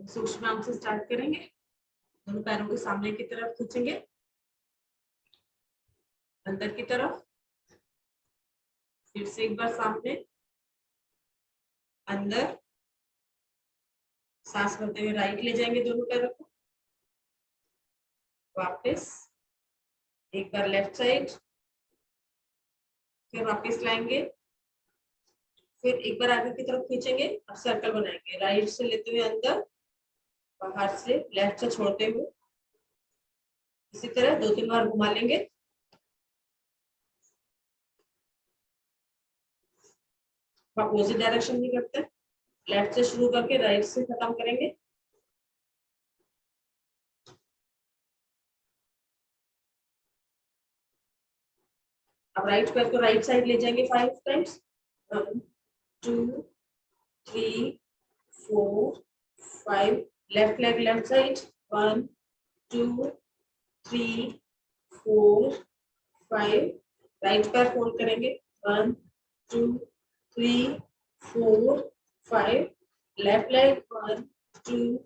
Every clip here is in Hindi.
सूक्ष्म अंग से स्टार्ट करेंगे। दोनों पैरों के सामने की तरफ खींचेंगे, अंदर की तरफ, फिर से एक बार सामने, अंदर, सांस भरते हुए राइट ले जाएंगे दोनों पैरों को, वापस एक बार लेफ्ट साइड, फिर वापस लाएंगे, फिर एक बार आगे की तरफ खींचेंगे और सर्कल बनाएंगे, राइट से लेते हुए अंदर, बाहर से लेफ्ट से छोड़ते हुए, इसी तरह 2-3 बार घुमा लेंगे। अपोजिट डायरेक्शन में करते हैं, लेफ्ट से शुरू करके राइट से खत्म करेंगे। अब राइट पैर को राइट साइड ले जाएंगे 5 times, 1 2 3 4 5, left leg left side, 1 2 3 4 5, right पैर फोल्ड करेंगे, 1 2 3 4 5, लेफ्ट लेग 1 2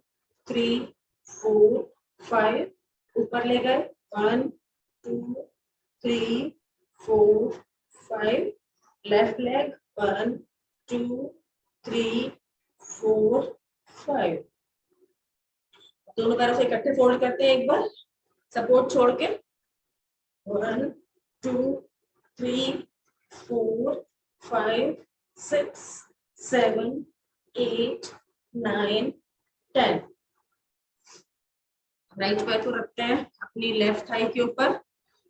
3 4 5, ऊपर ले गए, 1 2 3 4 5, लेफ्ट लेग 1 2 3 4 5। दोनों पैरों से इकट्ठे फोल्ड करते हैं एक बार, सपोर्ट छोड़ के, 1 2 3 4 5 6 7 8 9 10। राइट पैर को रखते हैं अपनी लेफ्ट थाई के ऊपर,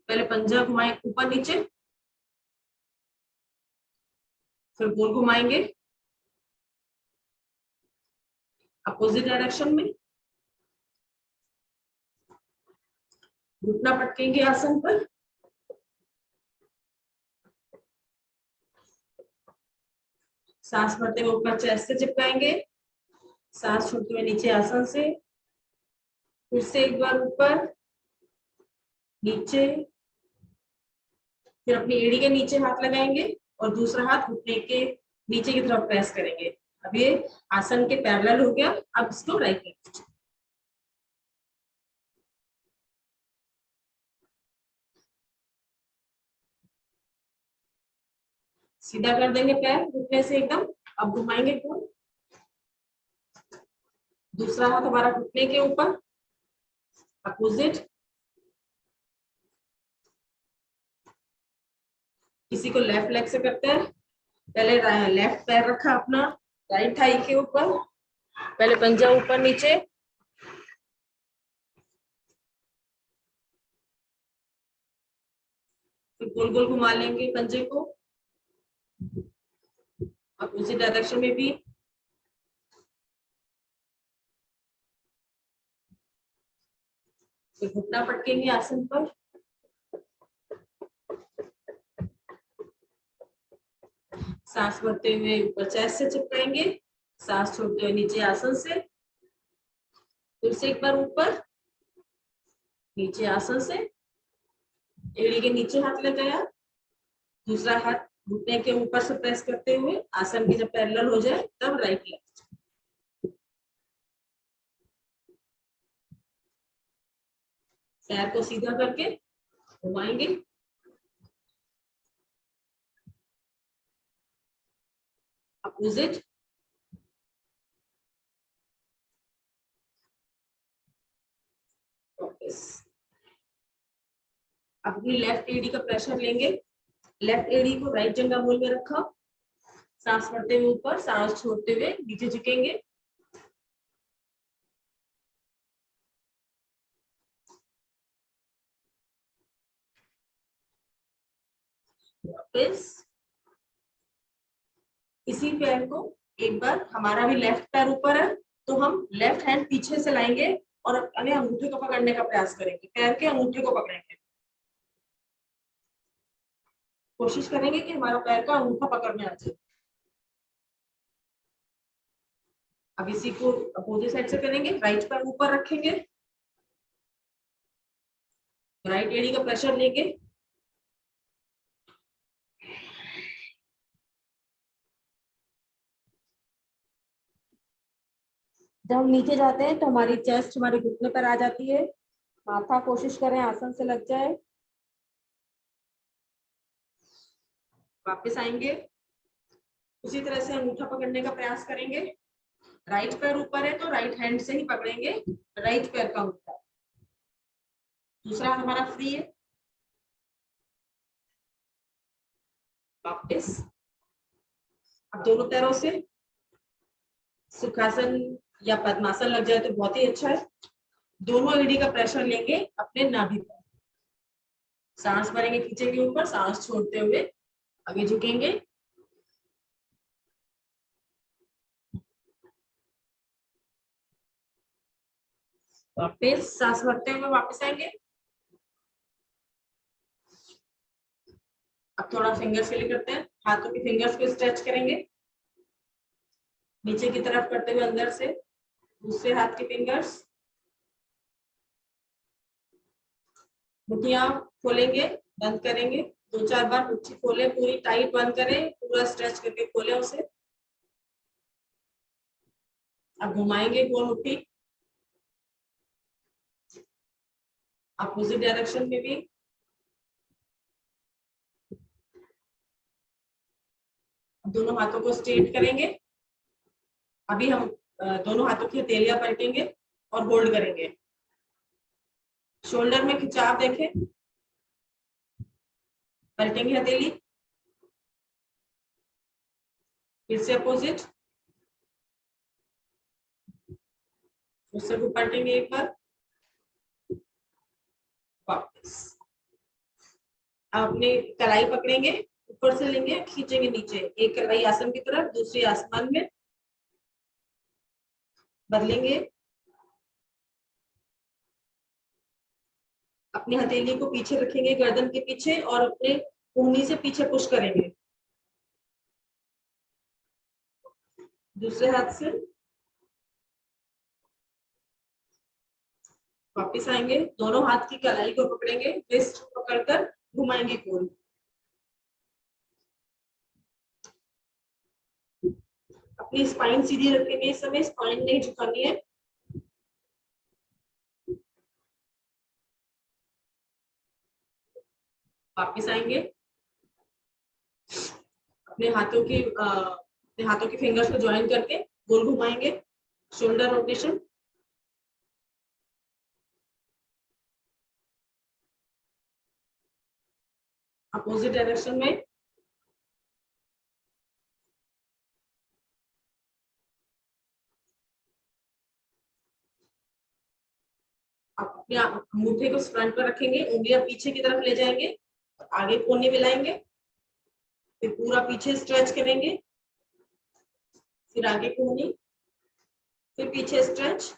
पहले पंजा घुमाएं ऊपर नीचे, फिर गोल घुमाएंगे अपोजिट डायरेक्शन में, घुटना पटकेंगे आसन पर, सांस भरते हुए ऊपर चेस्ट से चिपकाएंगे, सांस छोड़ते हुए नीचे आसन से, फिर से एक बार ऊपर नीचे, फिर अपनी एड़ी के नीचे हाथ लगाएंगे और दूसरा हाथ घुटने के नीचे की तरफ प्रेस करेंगे। अब ये आसन के पैरेलल हो गया। अब इसको राइट लेफ्ट, सीधा कर देंगे पैर घुटने से एकदम। अब घुमाएंगे गोल, दूसरा हाथ हमारा घुटने के ऊपर, अपोजिट, किसी को लेफ्ट लेग से करते हैं, पहले लेफ्ट पैर रखा अपना राइट थाई के ऊपर, पहले पंजा ऊपर नीचे, फिर गोल गोल घुमा लेंगे पंजे को अपोजिट डायरेक्शन में भी, फिर घुटना पटकेंगे आसन पर, सांस भरते हुए ऊपर चेस्ट से चिपकाएंगे, सांस छोड़ते हुए नीचे आसन से, फिर से एक बार ऊपर नीचे आसन से, एड़ी के नीचे हाथ लगाया, दूसरा हाथ घुटने के ऊपर से प्रेस करते हुए आसन की जब पैरेलल हो जाए तब राइट लेफ्ट, पैर को सीधा करके घुमाएंगे, अपोजिट, वापस। अपनी लेफ्ट एड़ी का प्रेशर लेंगे, लेफ्ट एड़ी को राइट जंघा मूल में रखा, सांस भरते हुए ऊपर, सांस छोड़ते हुए नीचे झुकेंगे, वापस। इसी पैर को एक बार, हमारा भी लेफ्ट पैर ऊपर है तो हम लेफ्ट हैंड पीछे से लाएंगे और अपने अंगूठे को पकड़ने का प्रयास करेंगे, पैर के अंगूठे को पकड़ेंगे, कोशिश करेंगे कि हमारा पैर का अंगूठा पकड़ में आ जाए। अब इसी को अपोजिट साइड से करेंगे, राइट पैर ऊपर रखेंगे, राइट एड़ी का प्रेशर लेंगे, जब हम नीचे जाते हैं तो हमारी चेस्ट हमारे घुटने पर आ जाती है। माथा कोशिश करें आसन से लग जाए। वापस आएंगे, उसी तरह से अंगूठा पकड़ने का प्रयास करेंगे। राइट पैर ऊपर है तो राइट हैंड से ही पकड़ेंगे राइट पैर का अंगूठा। दूसरा हाथ हमारा फ्री है। वापस, अब दोनों पैरों से सुखासन या पद्मासन लग जाए तो बहुत ही अच्छा है। दोनों एड़ी का प्रेशर लेंगे अपने नाभि पर। सांस भरेंगे पीछे के ऊपर, सांस छोड़ते हुए आगे झुकेंगे। वापस सांस भरते हुए वापस आएंगे। अब थोड़ा फिंगर्स के लिए करते हैं, हाथों के फिंगर्स को स्ट्रेच करेंगे नीचे की तरफ करते हुए अंदर से। दूसरे हाथ के फिंगर्स, मुट्ठियां खोलेंगे, बंद करेंगे 2-4 बार। मुट्ठी खोलें, पूरी टाइट बंद करें, पूरा स्ट्रेच करके खोलें उसे। अब घुमाएंगे गोल मुट्ठी अपोजिट डायरेक्शन में भी। दोनों हाथों को स्ट्रेट करेंगे। अभी हम दोनों हाथों की हथेलियां पलटेंगे और होल्ड करेंगे। शोल्डर में खिंचाव देखें, पलटेंगे हथेली, फिर से अपोजिट, उससे को पलटेंगे एक बार, वापस। अपने कलाई पकड़ेंगे, ऊपर से लेंगे, खींचेंगे नीचे, एक कलाई आसन की तरफ, दूसरी आसमान में। बदलेंगे, अपनी हथेली को पीछे रखेंगे गर्दन के पीछे और अपने कोहनी से पीछे पुश करेंगे। दूसरे हाथ से वापस आएंगे, दोनों हाथ की कलाई को पकड़ेंगे, रिस्ट पकड़कर घुमाएंगे गोल। अपनी स्पाइन सीधी रखेंगे, इस समय स्पाइन नहीं झुकानी है। वापस आएंगे, अपने हाथों के फिंगर्स को ज्वाइन करके गोल घुमाएंगे, शोल्डर रोटेशन। अपोजिट डायरेक्शन में। अपने अंगूठे को फ्रंट पर रखेंगे, उंगलियां पीछे की तरफ ले जाएंगे, आगे कोहनी मिलाएंगे, फिर पूरा पीछे स्ट्रेच करेंगे, फिर आगे कोहनी, फिर पीछे स्ट्रेच,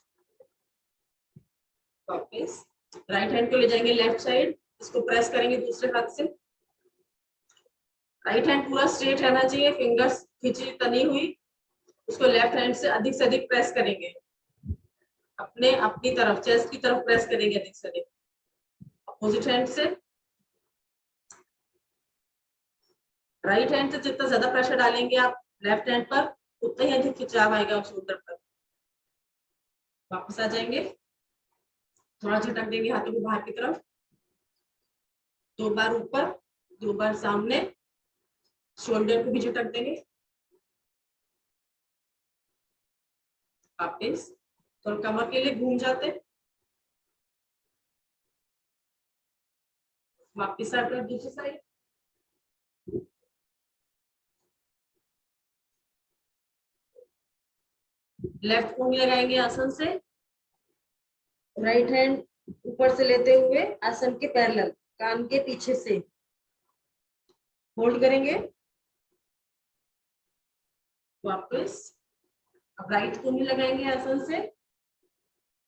वापस। राइट हैंड को ले जाएंगे लेफ्ट साइड, इसको प्रेस करेंगे दूसरे हाथ से। राइट हैंड पूरा स्ट्रेट रहना चाहिए, फिंगर्स खींची तनी हुई, उसको लेफ्ट हैंड से अधिक प्रेस करेंगे, अपनी तरफ चेस्ट की तरफ प्रेस करेंगे अधिक से अधिक। अपोजिट हैंड से, राइट हैंड से जितना ज्यादा प्रेशर डालेंगे आप लेफ्ट हैंड पर, उतना ही अधिक खिंचाव आएगा शोल्डर पर। वापस आ जाएंगे, थोड़ा झटक देंगे हाथों को बाहर की तरफ, 2 बार ऊपर, 2 बार सामने, शोल्डर को भी झटक देंगे। वापस, तो कमर के लिए घूम जाते, वापस आकर दूसरी साइड। लेफ्ट कोहनी लगाएंगे आसन से, राइट हैंड ऊपर से लेते हुए आसन के पैरेलल, कान के पीछे से होल्ड करेंगे। वापस, अब राइट कोहनी लगाएंगे आसन से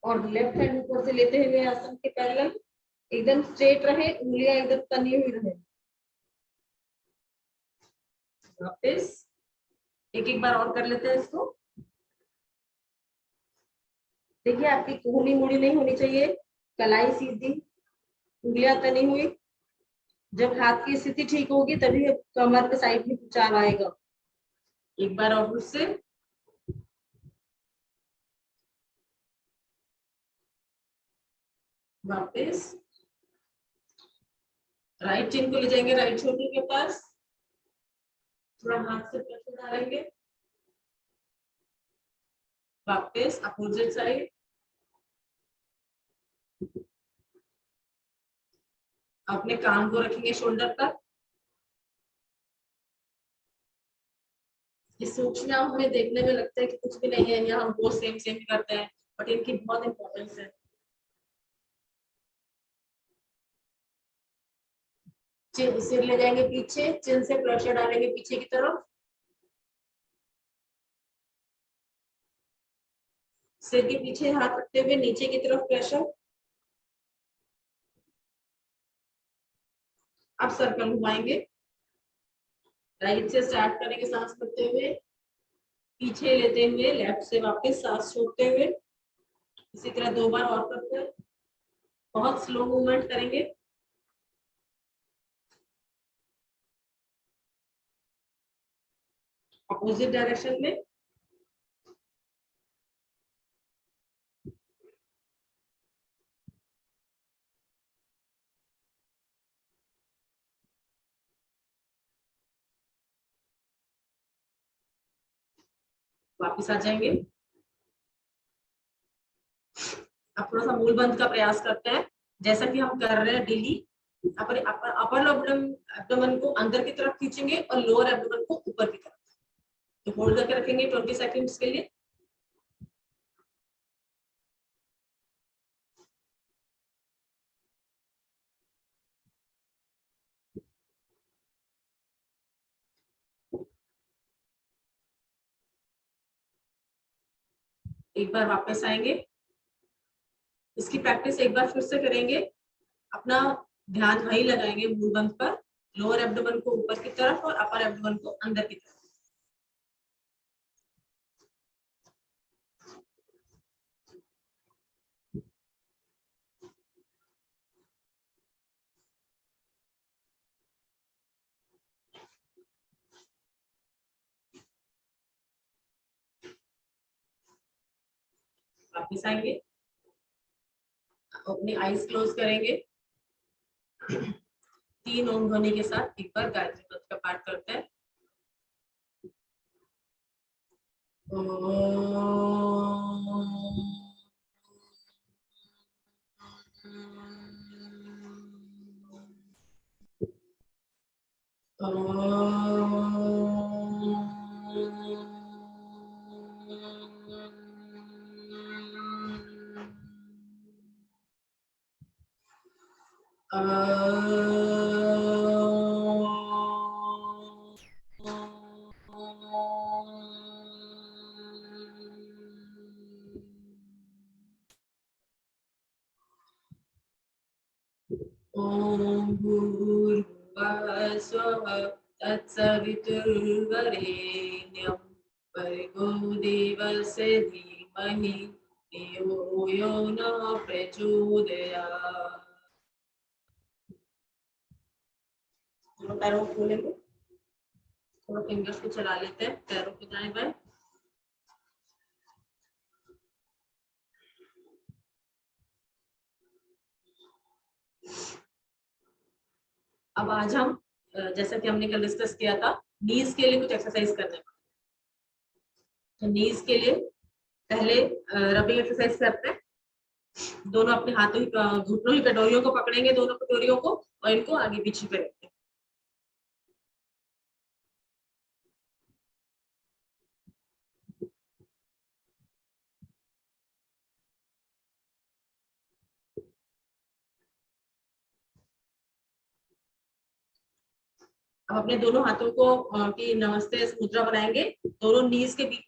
और लेफ्ट हैंड ऊपर से लेते हुए आसन के पैरेलल, एकदम स्ट्रेट रहे, उंगलियां एकदम तनी हुई रहे। वापस, एक बार और कर लेते हैं इसको। देखिए आपकी कोहनी मुड़ी नहीं होनी चाहिए, कलाई सीधी, उंगलियां तनी हुई। जब हाथ की स्थिति ठीक होगी तभी कमर के साइड में खिंचाव आएगा। एक बार और फिर से, वापस राइट चेन को ले जाएंगे राइट शोल्डर के पास, थोड़ा हाथ से प्रेशर डालेंगे, वापस अपोजिट साइड, अपने कान को रखेंगे शोल्डर पर। ये सूक्ष्म हमें देखने में लगता है कि कुछ भी नहीं है, यहाँ हम वो सेम सेम करते हैं, बट इनकी बहुत इंपॉर्टेंस है। सिर ले जाएंगे पीछे, चिन से प्रेशर डालेंगे पीछे की तरफ, सिर के पीछे हाथ रखते हुए नीचे की तरफ प्रेशर। अब सर्कल घुमाएंगे, राइट से स्टार्ट करेंगे सांस करते हुए, पीछे लेते हुए लेफ्ट से वापस सांस छोड़ते हुए, इसी तरह 2 बार और करते हैं, बहुत स्लो मूवमेंट करेंगे। अपोजिट डायरेक्शन में, वापस आ जाएंगे। अब थोड़ा सा मूल बंद का प्रयास करते हैं, जैसा कि हम कर रहे हैं डेली। अपने अपर एब्डोमेन को अंदर की तरफ खींचेंगे और लोअर एब्डोमेन को ऊपर की तरफ, तो होल्ड करके रखेंगे 20 सेकंड्स के लिए। एक बार वापस आएंगे, इसकी प्रैक्टिस एक बार फिर से करेंगे। अपना ध्यान वही लगाएंगे मूल बंद पर, लोअर एब्डोमेन को ऊपर की तरफ और अपर एब्डोमेन को अंदर की तरफ। वापस आएंगे, अपनी आईज क्लोज करेंगे, 3 ओम ध्वनि के साथ एक बार गायत्री मंत्र का पाठ करते हैं। ओम भूर्भुवः स्वः तत्सवितुर्वरेण्यं भर्गो देवस्य धीमहि धियो यो न प्रचोदयात्। दोनों पैरों को खोलेंगे, थोड़ा फिंगर्स को चला लेते हैं पैरों को दाएं बाएं। अब आज हम जैसा कि हमने कल डिस्कस किया था, नीज के लिए कुछ एक्सरसाइज करने हैं। तो नीज के लिए पहले रबिंग एक्सरसाइज करते हैं। दोनों अपने हाथों की घुटनों की कटोरियों को पकड़ेंगे, दोनों कटोरियों को, और इनको आगे पीछे करेंगे। अब अपने दोनों हाथों को की नमस्ते मुद्रा बनाएंगे, दोनों नीज के बीच,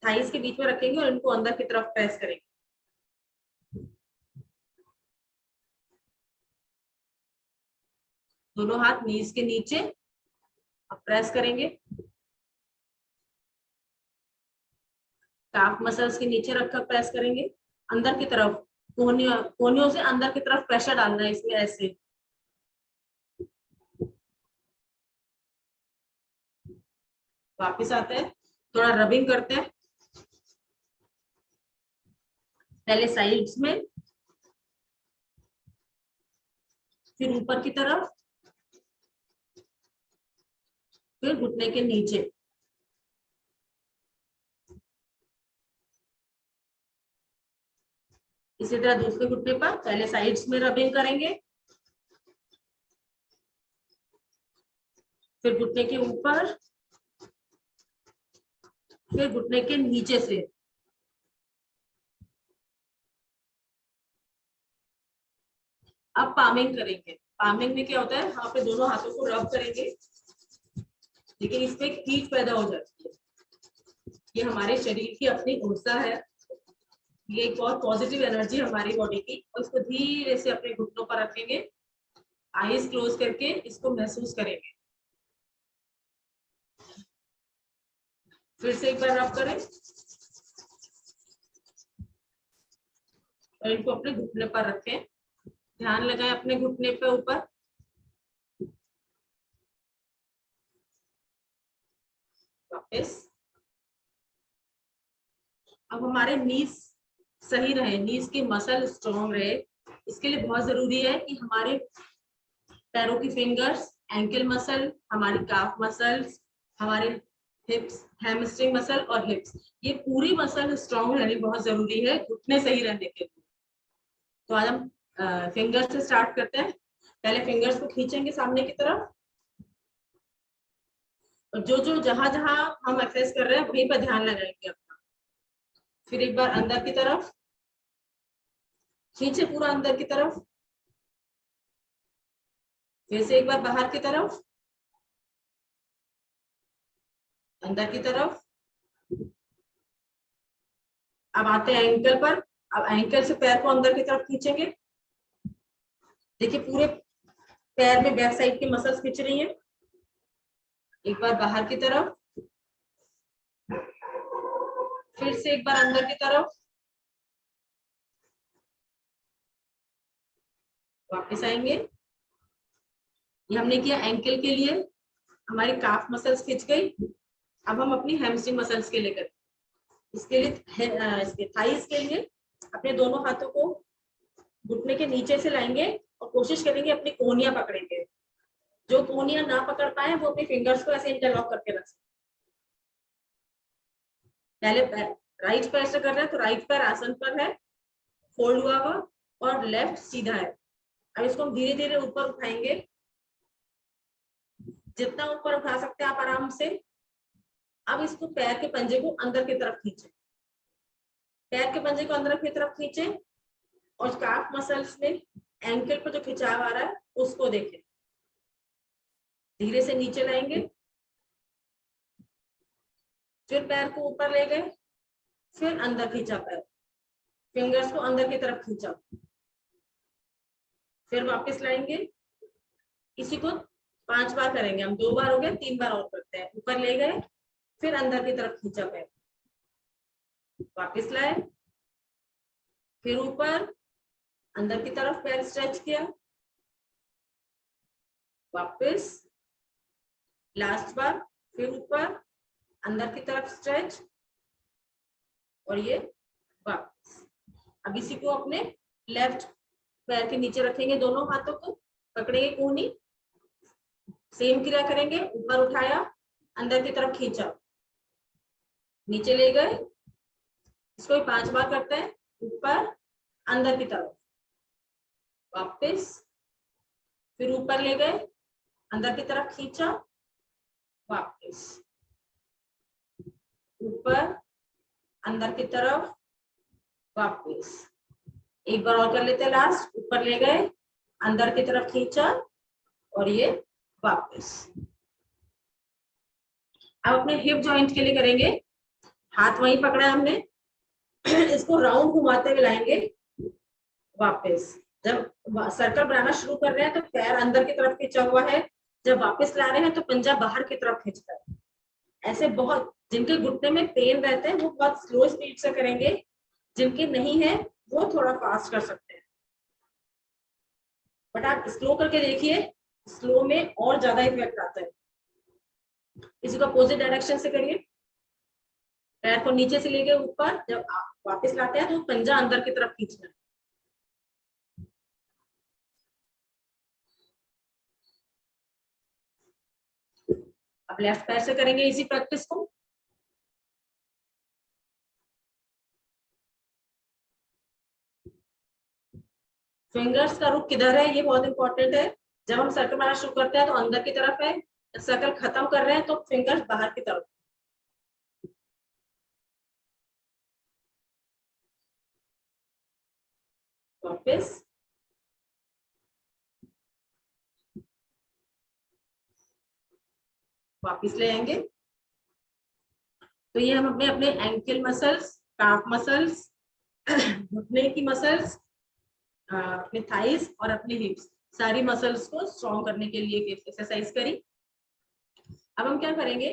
थाइस के बीच में रखेंगे और इनको अंदर की तरफ प्रेस करेंगे। दोनों हाथ नीज के नीचे, अब प्रेस करेंगे। काफ मसल्स के नीचे रखकर प्रेस करेंगे, अंदर की तरफ, कोहनियों से अंदर की तरफ प्रेशर डालना है इसमें, ऐसे। वापिस आते हैं, थोड़ा रबिंग करते हैं, पहले साइड्स में, फिर ऊपर की तरफ, फिर घुटने के नीचे। इसी तरह दूसरे घुटने पर पहले साइड्स में रबिंग करेंगे, फिर घुटने के ऊपर, फिर घुटने के नीचे से। अब पामिंग करेंगे। पामिंग में क्या होता है, यहाँ पे दोनों हाथों को रब करेंगे, लेकिन इसमें एक हीट पैदा हो जाती है। ये हमारे शरीर की अपनी ऊर्जा है, ये एक बहुत पॉजिटिव एनर्जी हमारी बॉडी की, और इसको धीरे से अपने घुटनों पर रखेंगे, आईज क्लोज करके इसको महसूस करेंगे। फिर से एक बार रब करें और इनको अपने घुटने पर रखें। ध्यान लगाएं अपने घुटने पे ऊपर। वापस। अब हमारे नीज सही रहे, नीज की मसल स्ट्रॉन्ग रहे, इसके लिए बहुत जरूरी है कि हमारे पैरों की फिंगर्स, एंकल मसल, हमारी काफ मसल्स, हमारे हिप्स, हैमस्ट्रिंग मसल और हिप्स, ये पूरी मसल स्ट्रॉन्ग रहनी बहुत जरूरी है घुटने सही रहने के लिए। तो आज हम फिंगर्स से स्टार्ट करते हैं। पहले फिंगर्स को खींचेंगे सामने की तरफ, और जो जो जहां जहां हम एक्सरसाइज कर रहे हैं वहीं पर ध्यान लगाएंगे अपना। फिर एक बार अंदर की तरफ खींचे, पूरा अंदर की तरफ। फिर से एक बार बाहर की तरफ, अंदर की तरफ। अब आते हैं एंकल पर। अब एंकल से पैर को अंदर की तरफ खींचेंगे। देखिए पूरे पैर में बैक साइड की मसल्स खींच रही हैं। एक बार बाहर की तरफ, फिर से एक बार अंदर की तरफ, वापस आएंगे। ये हमने किया एंकल के लिए, हमारी काफ मसल्स खिंच गई। अब हम अपनी हैमस्ट्रिंग मसल्स के लिए करते हैं। इसके लिए इसके थाइस के लिए अपने दोनों हाथों को घुटने के नीचे से लाएंगे और कोशिश करेंगे अपनी कोहनियां पकड़ेंगे। जो कोहनियां ना पकड़ पाए वो अपने फिंगर्स को ऐसे इंटरलॉक करके रख सकते। पहले राइट पैर से कर रहे हैं तो राइट पैर आसन पर है, फोल्ड हुआ हुआ, और लेफ्ट सीधा है। अब इसको हम धीरे धीरे ऊपर उठाएंगे, जितना ऊपर उठा सकते हैं आप आराम से। अब इसको पैर के पंजे को अंदर की तरफ खींचे, पैर के पंजे को अंदर की तरफ खींचे, और काफ मसल्स में एंकल पर जो खिंचाव आ रहा है उसको देखें। धीरे से नीचे लाएंगे, फिर पैर को ऊपर ले गए, फिर अंदर खींचा पैर, फिंगर्स को अंदर की तरफ खींचा, फिर वापस लाएंगे। इसी को 5 बार करेंगे हम, 2 बार हो गए, 3 बार और करते हैं। ऊपर ले गए, फिर अंदर की तरफ खींचा पैर, वापस लाए, फिर ऊपर अंदर की तरफ पैर स्ट्रेच किया, वापस, लास्ट बार, फिर ऊपर अंदर की तरफ स्ट्रेच, और ये वापस। अब इसी को अपने लेफ्ट पैर के नीचे रखेंगे, दोनों हाथों को पकड़ेंगे, कोहनी, सेम क्रिया करेंगे। ऊपर उठाया, अंदर की तरफ खींचा, नीचे ले गए। इसको 5 बार करते हैं। ऊपर अंदर की तरफ, वापस, फिर ऊपर ले गए, अंदर की तरफ खींचा, वापस, ऊपर अंदर की तरफ, वापस। एक बार और कर लेते हैं लास्ट। ऊपर ले गए, अंदर की तरफ खींचा, और ये वापस। अब अपने हिप जॉइंट के लिए करेंगे। हाथ वहीं पकड़ा है हमने, इसको राउंड घुमाते हुए लाएंगे, वापस। जब सर्कल बनाना शुरू कर रहे हैं तो पैर अंदर की तरफ खींचा हुआ है, जब वापस ला रहे हैं तो पंजा बाहर की तरफ खींचता है। ऐसे बहुत, जिनके घुटने में पेन रहते हैं वो बहुत स्लो स्पीड से करेंगे, जिनके नहीं है वो थोड़ा फास्ट कर सकते हैं। बट आप स्लो करके देखिए, स्लो में और ज्यादा इफेक्ट आता है। इसी को अपोजिट डायरेक्शन से करिए। पैर को नीचे से लेके ऊपर, जब आप वापस लाते हैं तो पंजा अंदर की तरफ खींचना है। अब लेफ्ट पैर से करेंगे इसी प्रैक्टिस को। फिंगर्स का रुख किधर है, ये बहुत इंपॉर्टेंट है। जब हम सर्कल बनाना शुरू करते हैं तो अंदर की तरफ है, सर्कल खत्म कर रहे हैं तो फिंगर्स बाहर की तरफ। वापस वापस ले आएंगे। तो ये हम अपने अपने एंकल मसल्स, काफ मसल्स, घुटने की मसल्स, अपने थाइस और अपने हिप्स, सारी मसल्स को स्ट्रॉन्ग करने के लिए एक्सरसाइज करी। अब हम क्या करेंगे,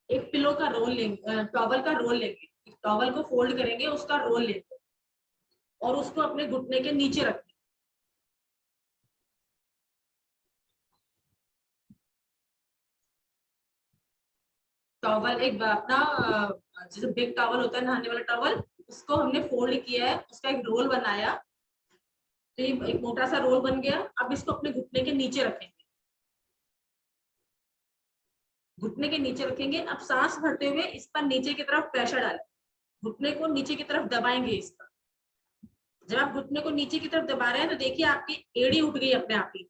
एक पिलो का रोल लेंगे, टॉवल का रोल लेंगे, टॉवल को फोल्ड करेंगे, उसका रोल लेंगे और उसको अपने घुटने के नीचे रखेंगे। टॉवल एक अपना जैसे बिग टॉवल होता है नहाने वाला टॉवल, उसको हमने फोल्ड किया है, उसका एक रोल बनाया, तो ये एक मोटा सा रोल बन गया। अब इसको अपने घुटने के नीचे रखेंगे, घुटने के नीचे रखेंगे। अब सांस भरते हुए इस पर नीचे की तरफ प्रेशर डालें, घुटने को नीचे की तरफ दबाएंगे इसका। जब आप घुटने को नीचे की तरफ दबा रहे हैं तो देखिए आपकी एड़ी उठ गई अपने आप ही,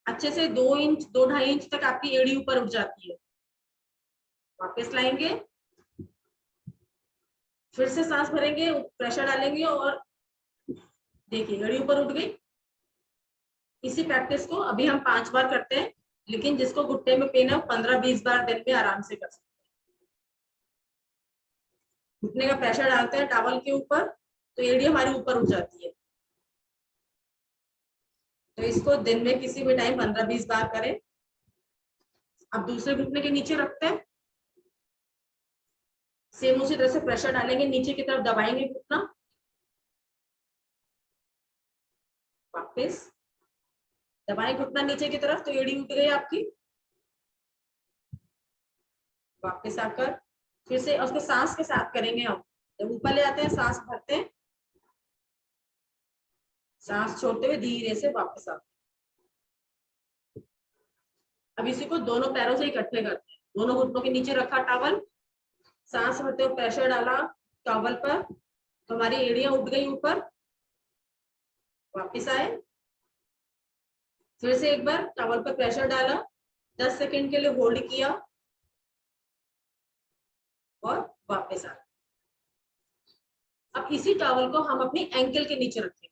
अच्छे से 2 इंच 2-2.5 इंच तक आपकी एड़ी ऊपर उठ जाती है। वापस लाएंगे, फिर से सांस भरेंगे, प्रेशर डालेंगे और देखिए एड़ी ऊपर उठ गई। इसी प्रैक्टिस को अभी हम 5 बार करते हैं, लेकिन जिसको घुटने में पेन है 15-20 बार दिन में आराम से कर सकते हैं। घुटने का प्रेशर डालते हैं टॉवल के ऊपर तो एड़ी हमारी ऊपर उठ जाती है। तो इसको दिन में किसी भी टाइम 15-20 बार करें। अब दूसरे घुटने के नीचे रखते हैं, सेम उसी तरह से प्रेशर डालेंगे, नीचे की तरफ दबाएंगे घुटना, वापस दबाएं घुटना नीचे की तरफ तो एड़ी उठ गई आपकी। वापस आकर फिर से उसको सांस के साथ करेंगे हम, जब ऊपर ले आते हैं सांस भरते हैं, सांस छोड़ते हुए धीरे से वापस आते हैं। अब इसी को दोनों पैरों से इकट्ठे करते हैं, दोनों घुटनों के नीचे रखा टॉवल, सांस भरते हुए प्रेशर डाला टॉवल पर तो हमारी एड़ियां उठ गई ऊपर। वापस आए, फिर से एक बार टॉवल पर प्रेशर डाला, 10 सेकंड के लिए होल्ड किया और वापस आए। अब इसी टॉवल को हम अपनी एंकल के नीचे रखेंगे,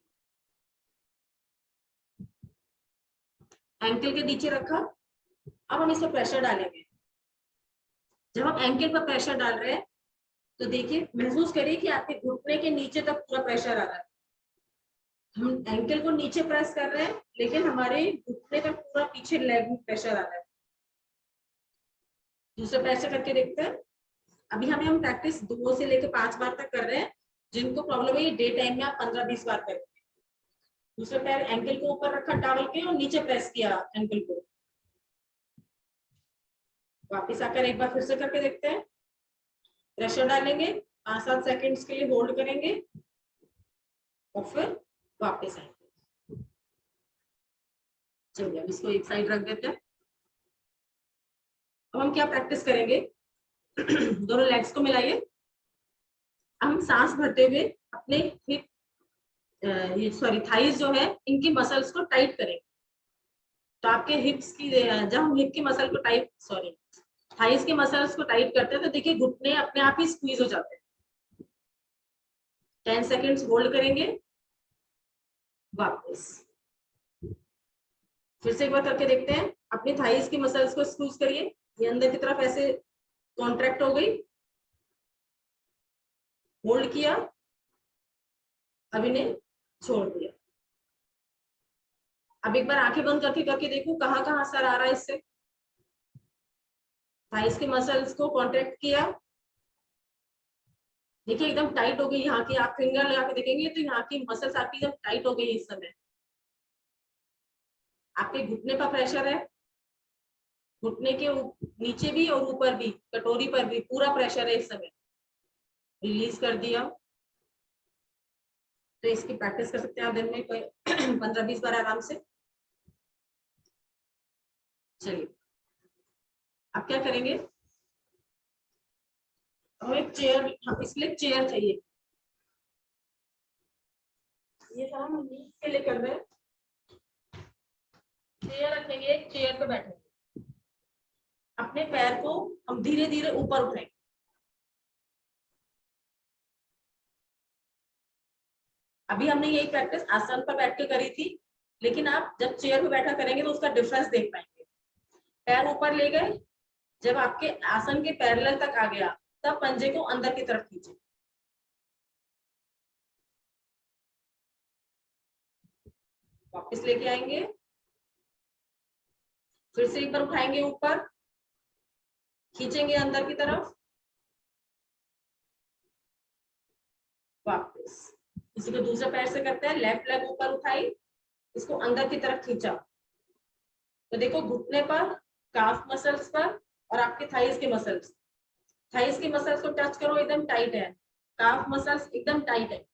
एंकल के नीचे रखा। अब हम इस पर प्रेशर डालेंगे। जब हम एंकल पर प्रेशर डाल रहे हैं तो देखिए महसूस करिए कि आपके घुटने के नीचे तक पूरा प्रेशर आ रहा है। हम एंकल को नीचे प्रेस कर रहे हैं लेकिन हमारे घुटने तक पूरा पीछे लेग में प्रेशर आ रहा है। दूसरा प्रेशर करके देखते हैं। अभी हम प्रैक्टिस 2 से लेकर 5 बार तक कर रहे हैं। जिनको प्रॉब्लम है ये डे टाइम में आप 15-20 बार करेंगे। दूसरा पैर एंकल को ऊपर रखा टॉवल के और नीचे प्रेस किया एंकल को। वापिस आकर एक बार फिर से करके देखते हैं। प्रेशर डालेंगे, 5-7 सेकंड्स के लिए होल्ड करेंगे और फिर वापस आएंगे। चलिए अब इसको एक साइड रख देते हैं। अब हम क्या प्रैक्टिस करेंगे, दोनों लेग्स को मिलाइए। हम सांस भरते हुए अपने हिप थाइस जो है इनकी मसल्स को टाइट करेंगे। तो आपके हिप्स की जब हम हिप की मसल को थाइस के मसल्स को टाइट करते हैं तो देखिए घुटने अपने आप ही स्क्वीज हो जाते हैं। 10 सेकंड्स होल्ड करेंगे, वापस फिर से एक बार करके देखते हैं। अपनी थाइस की मसल्स को स्क्वीज करिए, ये अंदर की तरफ ऐसे कॉन्ट्रैक्ट हो गई, होल्ड किया, अब इन्हें छोड़ दिया। अब एक बार आंखें बंद करके देखो कहाँ कहाँ असर आ रहा है इससे। थाइस के मसल्स को कॉन्ट्रैक्ट किया, देखिए एकदम टाइट हो गई। यहाँ की आप फिंगर लगा के देखेंगे तो यहाँ की मसल्स आपकी एकदम टाइट हो गई इस समय। आपके घुटने पर प्रेशर है, घुटने के नीचे भी और ऊपर भी, कटोरी पर भी पूरा प्रेशर है इस समय। रिलीज कर दिया। तो इसकी प्रैक्टिस कर सकते हैं आप दिन में कोई 15-20 बार आराम से। चलिए अब क्या करेंगे, हमें एक चेयर, इसलिए चेयर चाहिए। ये सब हम नीचे के लिए कर रहे हैं। चेयर रखेंगे, एक चेयर पे बैठेंगे, अपने पैर को हम धीरे धीरे ऊपर उठाएंगे। अभी हमने यही प्रैक्टिस आसन पर बैठ के करी थी, लेकिन आप जब चेयर पे बैठा करेंगे तो उसका डिफरेंस देख पाएंगे। पैर ऊपर ले गए, जब आपके आसन के पैरेलल तक आ गया तब पंजे को अंदर की तरफ खींचे, वापस लेके आएंगे, फिर से एक बार उठाएंगे ऊपर, खींचेंगे अंदर की तरफ, वापस। इसी को दूसरे पैर से करते हैं, लेफ्ट लेग ऊपर उठाई, इसको अंदर की तरफ खींचा, तो देखो घुटने पर, काफ मसल्स पर और आपके थाइस के मसल्स, थाइस के मसल्स को टच करो, एकदम टाइट है, काफ मसल्स एकदम टाइट है,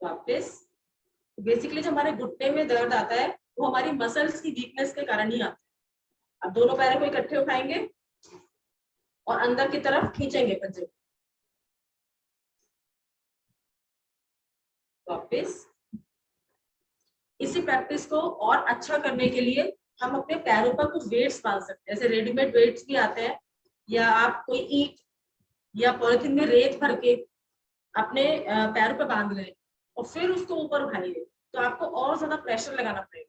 वापस। बेसिकली जो हमारे घुटने में दर्द आता है वो हमारी मसल्स की वीकनेस के कारण ही आता है। अब दोनों पैरों को इकट्ठे उठाएंगे और अंदर की तरफ खींचेंगे पंजे, वापस। इसी प्रैक्टिस को और अच्छा करने के लिए हम अपने पैरों पर कुछ वेट्स बांध सकते हैं, जैसे रेडीमेड वेट्स भी आते हैं, या आप कोई ईंट या पॉलिथीन में रेत भर के अपने पैरों पर बांध लें और फिर उसको ऊपर उठाइए, तो आपको और ज्यादा प्रेशर लगाना पड़ेगा।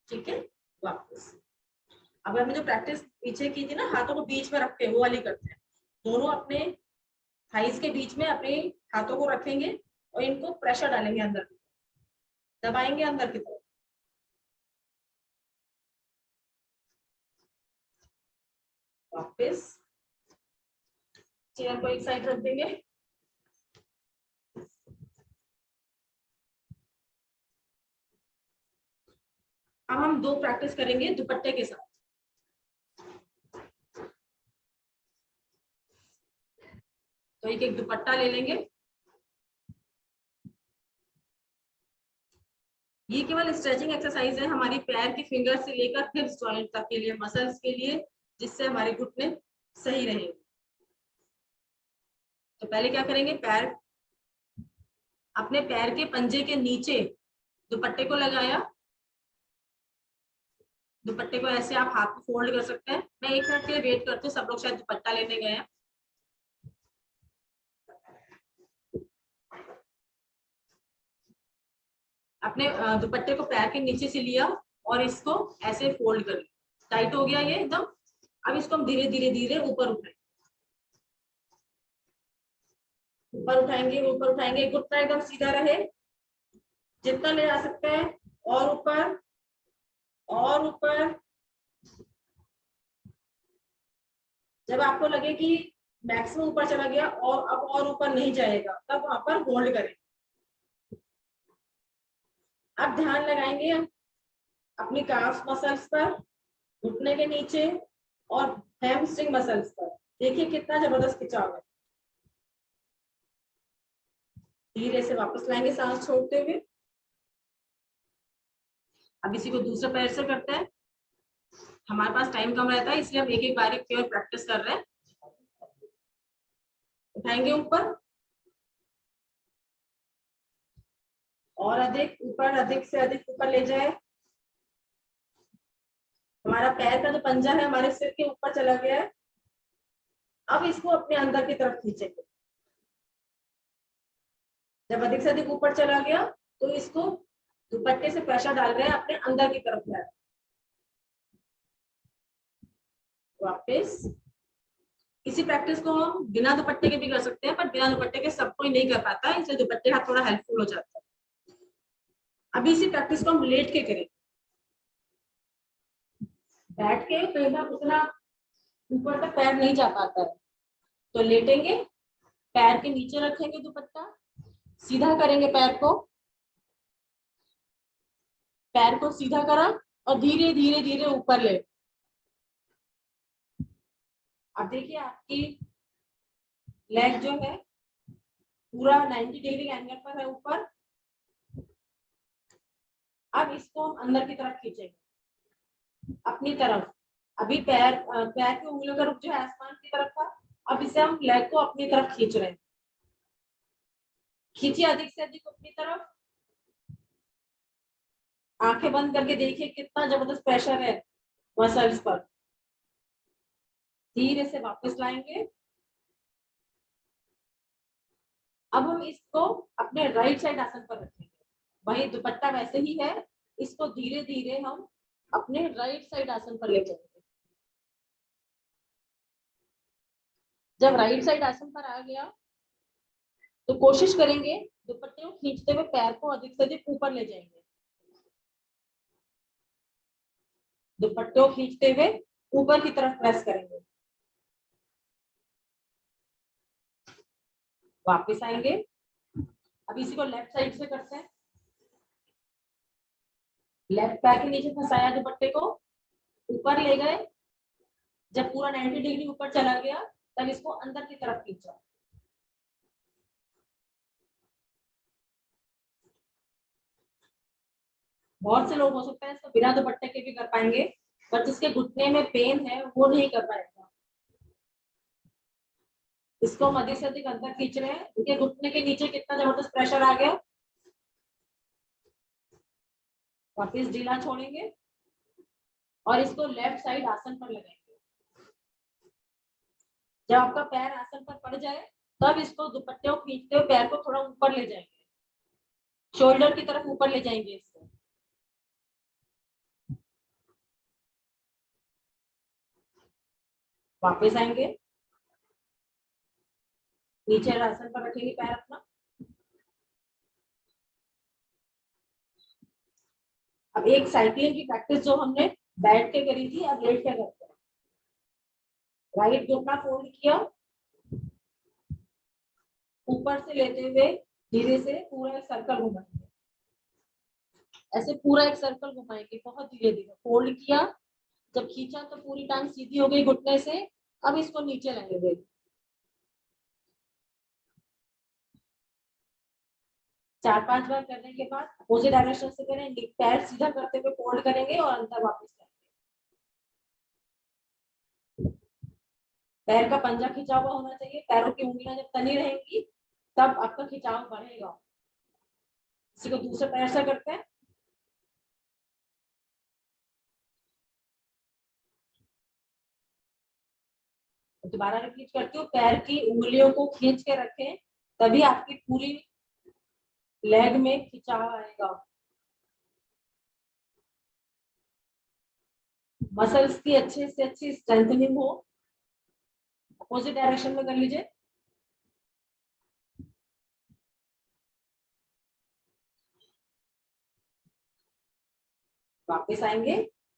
ठीक है, वापस। अब हमने जो प्रैक्टिस पीछे की थी ना, हाथों को बीच में रख के, वो वाली करते हैं। दोनों अपने थाइस के बीच में अपने हाथों को रखेंगे और इनको प्रेशर डालेंगे अंदर, दबाएंगे अंदर की तरफ, वापस। चेयर को एक साइड रख देंगे, अब हम दो प्रैक्टिस करेंगे दुपट्टे के साथ। तो एक एक दुपट्टा ले लेंगे, ये केवल स्ट्रेचिंग एक्सरसाइज है हमारी पैर के फिंगर से लेकर हिप्स जॉइंट तक के लिए, मसल्स के लिए, जिससे हमारे घुटने सही रहेंगे। तो पहले क्या करेंगे, पैर, अपने पैर के पंजे के नीचे दुपट्टे को लगाया, दुपट्टे को ऐसे आप हाथ में फोल्ड कर सकते हैं। मैं 1 मिनट के लिए वेट करती हूँ, सब लोग शायद दुपट्टा लेने गए हैं। अपने दुपट्टे को पैर के नीचे से लिया और इसको ऐसे फोल्ड कर लिया, टाइट हो गया ये एकदम। अब इसको हम धीरे धीरे धीरे ऊपर उठाएंगे, ऊपर उठाएंगे, ऊपर उठाएंगे, घुटना एकदम सीधा रहे, जितना ले जा सकते हैं, और ऊपर और ऊपर। जब आपको लगे कि मैक्सिमम ऊपर चला गया और अब और ऊपर नहीं जाएगा, तब वहां पर होल्ड करें। अब ध्यान लगाएंगे अपनी काफ मसल्स पर, घुटने के नीचे और हैमस्ट्रिंग मसल्स पर। देखिए कितना जबरदस्त खिंचाव है। धीरे से वापस लाएंगे सांस छोड़ते हुए। अब इसी को दूसरे पैर से करते हैं, हमारे पास टाइम कम रहता है इसलिए हम एक एक बारी केवल प्रैक्टिस कर रहे हैं। उठाएंगे ऊपर और अधिक ऊपर, अधिक से अधिक ऊपर ले जाए। हमारा पैर का जो पंजा है हमारे सिर के ऊपर चला गया है। अब इसको अपने अंदर की तरफ खींचेंगे, जब अधिक से अधिक ऊपर चला गया तो इसको दुपट्टे से प्रेशर डाल रहे हैं अपने अंदर की तरफ जा, वापस। इसी प्रैक्टिस को हम बिना दुपट्टे के भी कर सकते हैं, पर बिना दुपट्टे के सब कोई नहीं कर पाता, इसलिए दुपट्टे हाथ थोड़ा हेल्पफुल हो जाता है। अभी इसी प्रैक्टिस को हम लेट के करें, बैठ के कई बार उतना ऊपर तक पैर नहीं जा पाता है, तो लेटेंगे, पैर के नीचे रखेंगे दुपट्टा, सीधा करेंगे पैर को सीधा करा और धीरे धीरे धीरे ऊपर ले। अब देखिए आपकी लेग जो है पूरा 90 डिग्री एंगल पर है ऊपर, अब इसको हम अंदर की तरफ खींचेंगे अपनी तरफ। अभी पैर की उंगलियों का रुख जो है आसमान की तरफ था, अब इसे हम लेग को अपनी तरफ खींच रहे हैं। खींचिए अधिक से अधिक अपनी तरफ। आंखें बंद करके देखिए कितना जबरदस्त प्रेशर है मसल्स पर। धीरे से वापस लाएंगे। अब हम इसको अपने राइट साइड आसन पर रखेंगे। वही दुपट्टा वैसे ही है, इसको धीरे धीरे हम अपने राइट साइड आसन पर ले जाएंगे। जब राइट साइड आसन पर आ गया तो कोशिश करेंगे दुपट्टे को खींचते हुए पैर को अधिक से अधिक ऊपर ले जाएंगे। दुपट्टे को खींचते हुए ऊपर की तरफ प्रेस करेंगे। वापस आएंगे। अब इसी को लेफ्ट साइड से करते हैं। लेफ्ट पैर के नीचे फंसाया दुपट्टे को, ऊपर ले गए। जब पूरा 90 डिग्री ऊपर चला गया तब इसको अंदर की तरफ खींचा। बहुत से लोग हो सकता है इसको बिना दुपट्टे के भी कर पाएंगे, पर जिसके घुटने में पेन है वो नहीं कर पाएगा। इसको हम अधिक से अधिक अंदर खींच रहे हैं। उनके घुटने के नीचे कितना जबरदस्त प्रेशर आ गया। वापिस ढीला छोड़ेंगे और इसको लेफ्ट साइड आसन पर लगाएंगे। जब आपका पैर आसन पर पड़ जाए तब इसको दुपट्टे को खींचते हुए पैर को थोड़ा ऊपर ले जाएंगे, शोल्डर की तरफ ऊपर ले जाएंगे इसको। वापस आएंगे, नीचे आसन पर रखेंगे पैर अपना। अब एक साइकिलिंग की प्रैक्टिस जो हमने बैठ के करी थी, अब लेट के करते हैं। राइट घुटना फोल्ड किया, ऊपर से लेते हुए धीरे से पूरा एक सर्कल घुमाएंगे। ऐसे पूरा एक सर्कल घुमाएंगे बहुत धीरे धीरे। फोल्ड किया, जब खींचा तो पूरी टांग सीधी हो गई घुटने से। अब इसको नीचे लाएंगे। 4-5 बार करने के बाद अपोजिट डायरेक्शन से करें। पैर सीधा करते हुए फोल्ड करेंगे और अंदर वापस लाएंगे। पैर का पंजा खिंचा हुआ होना चाहिए। पैरों की उंगलियां जब तनी रहेंगी तब आपका खिंचाव बढ़ेगा। इसी को दूसरे पैर से करते हैं। दोबारा रिपीट करती हूँ। पैर की उंगलियों को खींच के रखें, तभी आपकी पूरी लेग में खिंचाव आएगा। मसल्स की अच्छे से अच्छी स्ट्रेंथनिंग हो। अपोजिट डायरेक्शन में कर लीजिए। वापस आएंगे,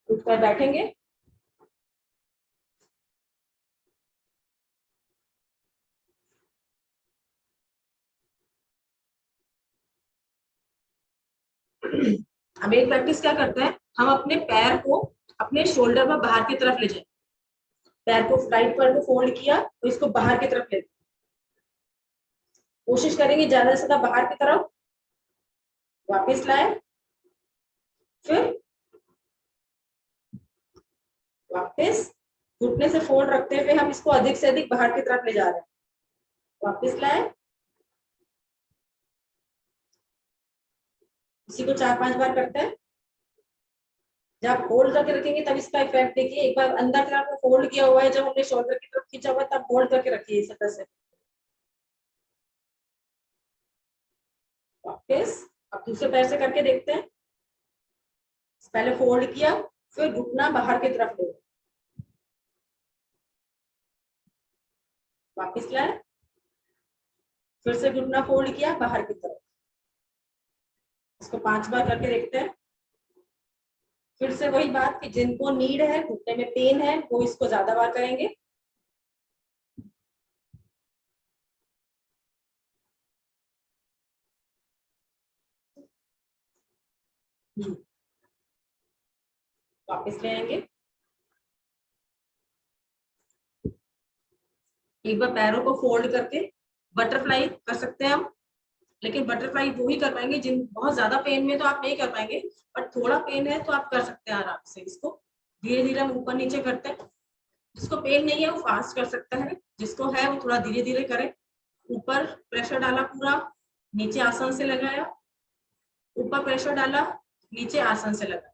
उठकर बैठेंगे। अब एक प्रैक्टिस क्या करते हैं, हम अपने पैर को अपने शोल्डर पर बाहर की तरफ ले जाए। पैर को राइट पैर को फोल्ड किया तो इसको बाहर की तरफ ले, कोशिश करेंगे ज्यादा से ज्यादा बाहर की तरफ। वापस लाए, फिर वापस घुटने से फोल्ड रखते हुए हम इसको अधिक से अधिक बाहर की तरफ ले जा रहे हैं। वापस लाए, इसी को 4-5 बार करते हैं। जब होल्ड करके रखेंगे तब इसका इफेक्ट देखिए। एक बार अंदर की तरफ फोल्ड किया हुआ है, जब हमने शोल्डर की तरफ खींचा हुआ है तब होल्ड करके रखिए इस तरह से। वापस अब दूसरे पैर से करके देखते हैं। पहले फोल्ड किया, फिर घुटना बाहर की तरफ ले, वापस लाए, फिर से घुटना फोल्ड किया बाहर की तरफ। इसको 5 बार करके देखते हैं। फिर से वही बात कि जिनको नीड है, घुटने में पेन है, वो इसको ज्यादा बार करेंगे। वापस ले आएंगे। एक बार पैरों को फोल्ड करके बटरफ्लाई कर सकते हैं हम। लेकिन बटरफ्लाई वो ही कर पाएंगे जिन बहुत ज्यादा पेन में तो आप नहीं कर पाएंगे, बट थोड़ा पेन है तो आप कर सकते हैं आराम से। इसको धीरे धीरे हम ऊपर नीचे करते हैं। जिसको पेन नहीं है वो फास्ट कर सकता है, जिसको है वो थोड़ा धीरे धीरे करे। ऊपर प्रेशर डाला पूरा, नीचे आसन से लगाया, ऊपर प्रेशर डाला, नीचे आसन से लगाया।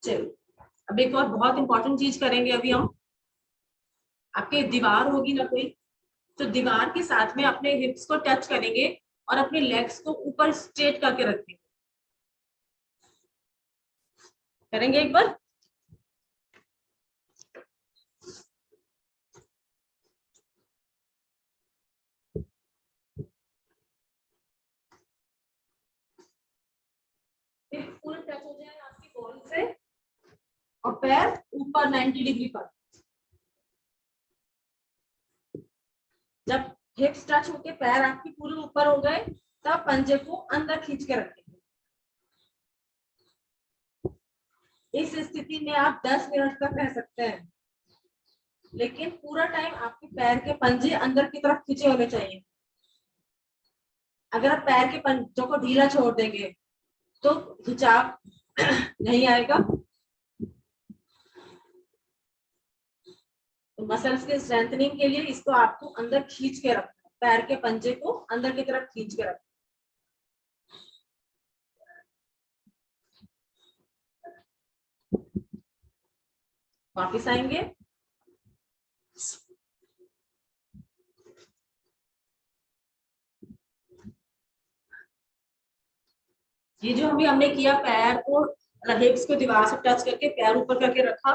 चलो अब एक और बहुत इंपॉर्टेंट चीज करेंगे अभी हम। आपके दीवार होगी ना कोई, तो दीवार के साथ में अपने हिप्स को टच करेंगे और अपने लेग्स को ऊपर स्ट्रेट करके रखेंगे। करेंगे एक बार। पूरा टच हो जाए आपकी बॉल से और पैर ऊपर 90 डिग्री पर। जब हिप्स टच होके पैर आपके पूरे ऊपर हो गए तब पंजे को अंदर खींच के रखेंगे। इस स्थिति में आप 10 मिनट तक रह सकते हैं, लेकिन पूरा टाइम आपके पैर के पंजे अंदर की तरफ खींचे होने चाहिए। अगर आप पैर के पंजों को ढीला छोड़ देंगे तो खिंचाव नहीं आएगा। तो मसल्स के स्ट्रेंथनिंग के लिए इसको आपको अंदर खींच के रखना है, पैर के पंजे को अंदर की तरफ खींच के रखना। वापिस आएंगे। ये जो हमने किया, पैर को हिप्स को दीवार से टच करके पैर ऊपर करके रखा,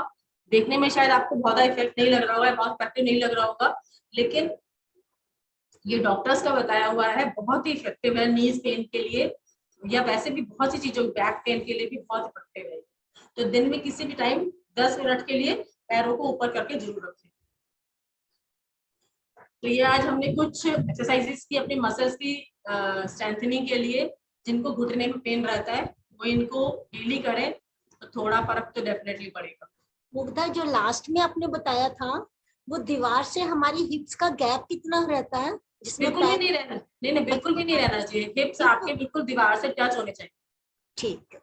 देखने में शायद आपको बहुत इफेक्ट नहीं लग रहा होगा, बहुत इफेक्टिव नहीं लग रहा होगा, लेकिन ये डॉक्टर्स का बताया हुआ है, बहुत ही इफेक्टिव है नीज पेन के लिए, या वैसे भी बहुत सी चीजों, बैक पेन के लिए भी बहुत इफेक्टिव है। तो दिन में किसी भी टाइम 10 मिनट के लिए पैरों को ऊपर करके जरूर रखें। तो ये आज हमने कुछ एक्सरसाइजेस की अपने मसल्स की स्ट्रेंथनिंग के लिए। जिनको घुटने में पेन रहता है वो इनको डेली करें तो थोड़ा फर्क तो डेफिनेटली पड़ेगा। मुग्धा, जो लास्ट में आपने बताया था वो दीवार से हमारी हिप्स का गैप कितना रहता है? जिसमें बिल्कुल भी नहीं रहना, नहीं बिल्कुल भी नहीं रहना चाहिए। हिप्स आपके बिल्कुल दीवार से टच होने चाहिए। ठीक।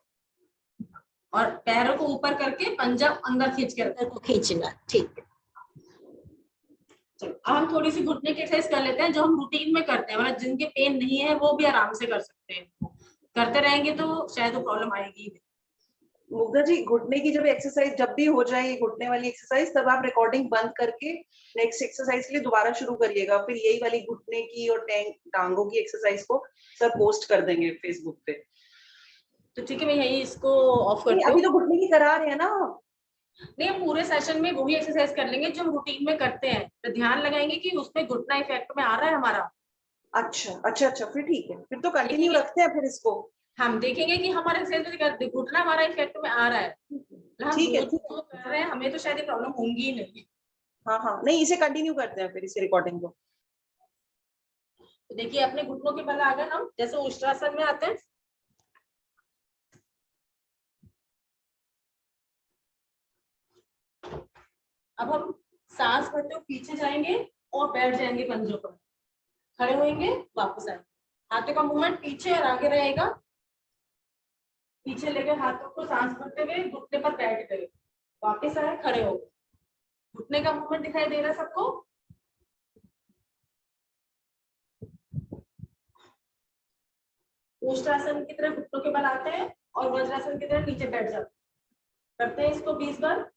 और पैरों को ऊपर करके पंजा अंदर खींच के को खींचना। ठीक। चलो अब हम थोड़ी सी घुटने की एक्सरसाइज कर लेते हैं जो हम रूटीन में करते हैं, मतलब जिनके पेन नहीं है वो भी आराम से कर सकते हैं। करते रहेंगे तो शायद वो प्रॉब्लम आएगी। मुग्धा जी, घुटने की जब एक्सरसाइज जब भी हो जाए घुटने वाली एक्सरसाइज, तब आप रिकॉर्डिंग बंद करके नेक्स्ट एक्सरसाइज के लिए दोबारा शुरू करिएगा। फिर यही वाली घुटने की और टांगों की एक्सरसाइज को सर पोस्ट कर देंगे फेसबुक पे। तो ठीक है, मैं यही इसको ऑफ करती हूँ। अभी तो घुटने की करा रहे हैं ना। नहीं, हम पूरे सेशन में वही एक्सरसाइज कर लेंगे जो हम रूटीन में करते हैं, तो ध्यान लगाएंगे कि उसमें घुटना इफेक्ट में आ रहा है हमारा। अच्छा, फिर ठीक है, फिर तो कंटिन्यू रखते हैं फिर इसको। हम देखेंगे कि हमारा एक्सरसाइज में घुटना हमारा इफेक्ट में आ रहा है, हम ठीक है, रोज जो कर रहे हैं हमें तो शायद प्रॉब्लम होंगी ही नहीं। हाँ, नहीं इसे कंटिन्यू करते हैं फिर इसे रिकॉर्डिंग को। तो देखिए अपने घुटनों के बल आ गए हम, जैसे उष्ट्रासन में आते हैं। अब हम सांस भरते हुए पीछे जाएंगे और बैठ जाएंगे पंजों पर, खड़े होंगे, वापस आएंगे। हाथों का मूवमेंट पीछे और आगे रहेगा। पीछे लेकर हाथों को सांस भरते हुए घुटने पर बैठ गए, वापस आए, खड़े हो गए। घुटने का मूवमेंट दिखाई दे रहा है सबको? उष्ट्रासन की तरह घुटनों के बल आते हैं और वज्रासन की तरह नीचे बैठ जाते हैं। करते हैं इसको 20 बार।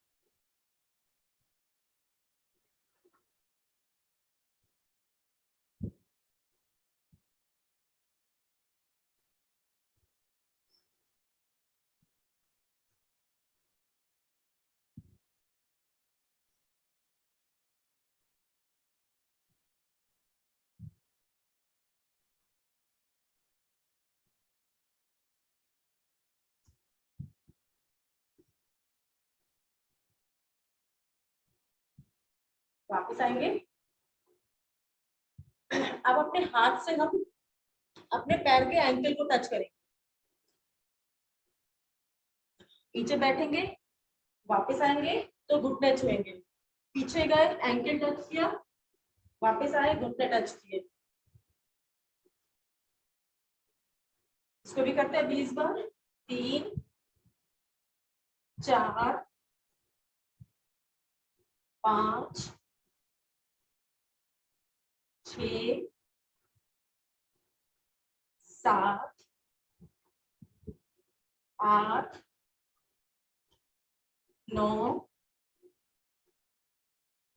वापस आएंगे। अब अपने हाथ से हम अपने पैर के एंकल को टच करेंगे। नीचे बैठेंगे, वापस आएंगे तो घुटने छुएंगे, पीछे गए एंकल टच किया, वापस आए घुटने टच किए। इसको भी करते हैं 20 बार। 3 4 5 6 7 8 9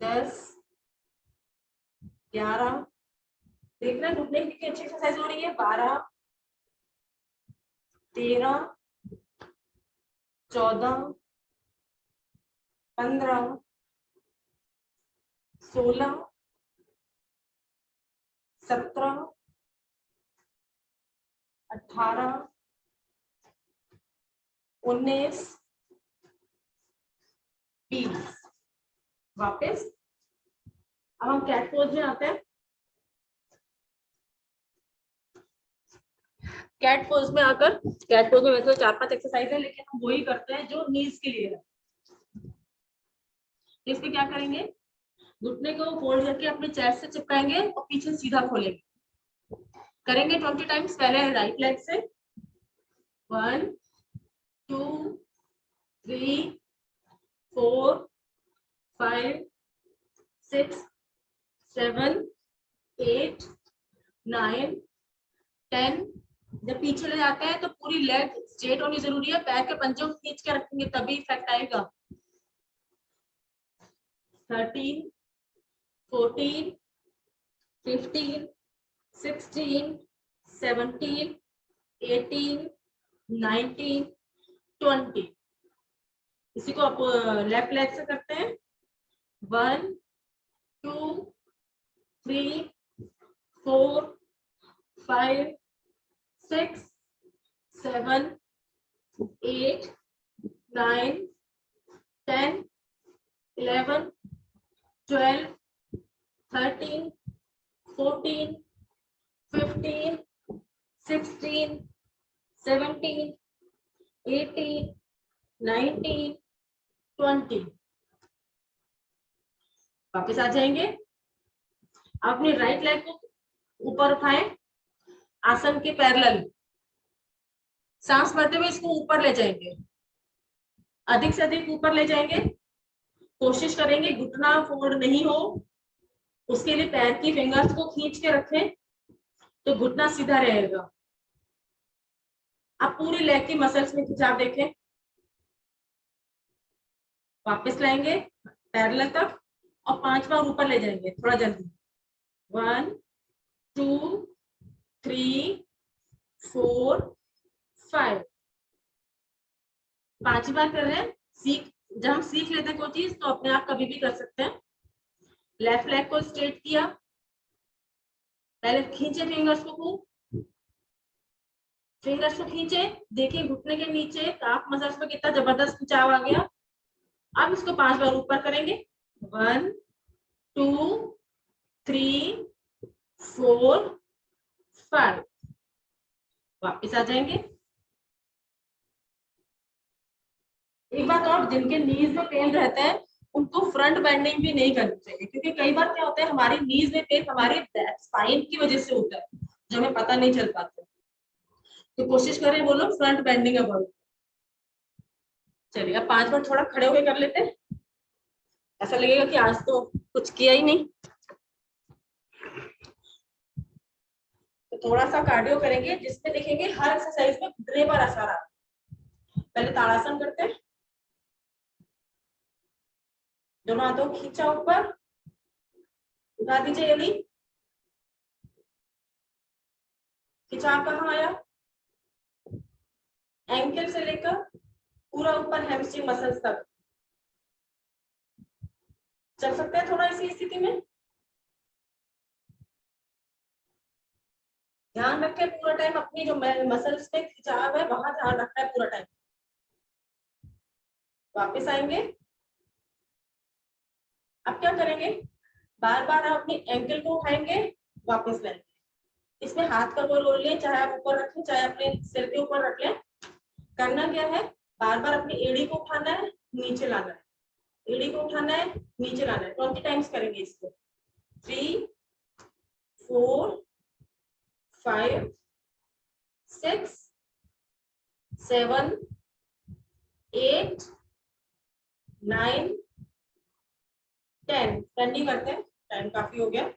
10 11। देख रहे हैं घुटने की कितनी अच्छी एक्सरसाइज हो रही है। 12 13 14 15 16 17 18 19 20। वापस अब हम कैट पोज में आते हैं। कैट पोज में आकर, कैट पोज में वैसे तो 4-5 एक्सरसाइज है, लेकिन हम वही करते हैं जो नीज के लिए है। इसमें क्या करेंगे, घुटने को फोल्ड करके अपने चेस्ट से चिपकाएंगे और पीछे सीधा खोलेंगे। करेंगे 20 टाइम्स। पहले राइट लेग से 1 2 3 4 5 6 7 8 9 10। जब पीछे ले जाते हैं तो पूरी लेग स्ट्रेट होनी जरूरी है, पैर के पंजे खींच के रखेंगे तभी इफेक्ट आएगा। 13 14 15 16 17 18 19 20। इसी को आप लेफ्ट लेग से करते हैं। 1 2 3 4 5 6 7 8 9 10 11 12 13 14 15 16 17 18 19 20। वापस आ जाएंगे। अपने राइट लेग को ऊपर उठाएं, आसन के पैरेलल। सांस भरते हुए इसको ऊपर ले जाएंगे, अधिक से अधिक ऊपर ले जाएंगे। कोशिश करेंगे घुटना फोल्ड नहीं हो, उसके लिए पैर की फिंगर्स को खींच के रखें तो घुटना सीधा रहेगा। आप पूरी लेग की मसल्स में खिंचाव देखें। वापस लाएंगे पैरेलल तक और 5 बार ऊपर ले जाएंगे, थोड़ा जल्दी। 1 2 3 4 5। 5 बार कर रहे हैं। जब हम सीख लेते हैं कोई चीज तो अपने आप कभी भी कर सकते हैं। लेफ्ट लेग को स्ट्रेट किया, पहले खींचे फिंगर्स को खूब, फिंगर्स को खींचे, देखिए घुटने के नीचे काफ मसल्स में कितना जबरदस्त खिंचाव आ गया। अब इसको 5 बार ऊपर करेंगे। 1 2 3 4 5। वापिस आ जाएंगे। एक बात और, जिनके नीज में पेन रहते हैं उनको फ्रंट बेंडिंग भी नहीं करनी चाहिए, क्योंकि कई बार क्या होता है हमारी नीज में पेन हमारे स्पाइन की वजह से होता है जो हमें पता नहीं चल पाता। तो कोशिश करें वो लोग फ्रंट बेंडिंग अवॉइड। चलिए अब 5 बार थोड़ा खड़े होकर कर लेते हैं। ऐसा लगेगा कि आज तो कुछ किया ही नहीं। तो थोड़ा सा कार्डियो करेंगे जिसमें देखेंगे हर एक्सरसाइज में घुटने पर असर आता है। पहले ताड़ासन करते हैं। दोनों हाथों को खींचा ऊपर, उठा दीजिए। यदि खिंचाव कहाँ आया, एंकल से लेकर पूरा ऊपर हैमस्ट्रिंग मसल्स तक। चल सकते हैं थोड़ा इसी स्थिति में। ध्यान रखें पूरा टाइम अपनी जो मसल्स पे खिंचाव है वहां ध्यान रखना है पूरा टाइम। वापस आएंगे। अब क्या करेंगे, बार बार आप अपनी एंकल को उठाएंगे, वापस लाएंगे। इसमें हाथ का कोई रोल नहीं, चाहे आप ऊपर रखें चाहे अपने सिर के ऊपर रख लें। करना क्या है, बार बार अपनी एड़ी को उठाना है, नीचे लाना है, एड़ी को उठाना है, नीचे लाना है। 20 टाइम्स करेंगे इसको। 3 4 5 6 7 8 9 10। 10 नहीं करते, टाइम काफी हो गया।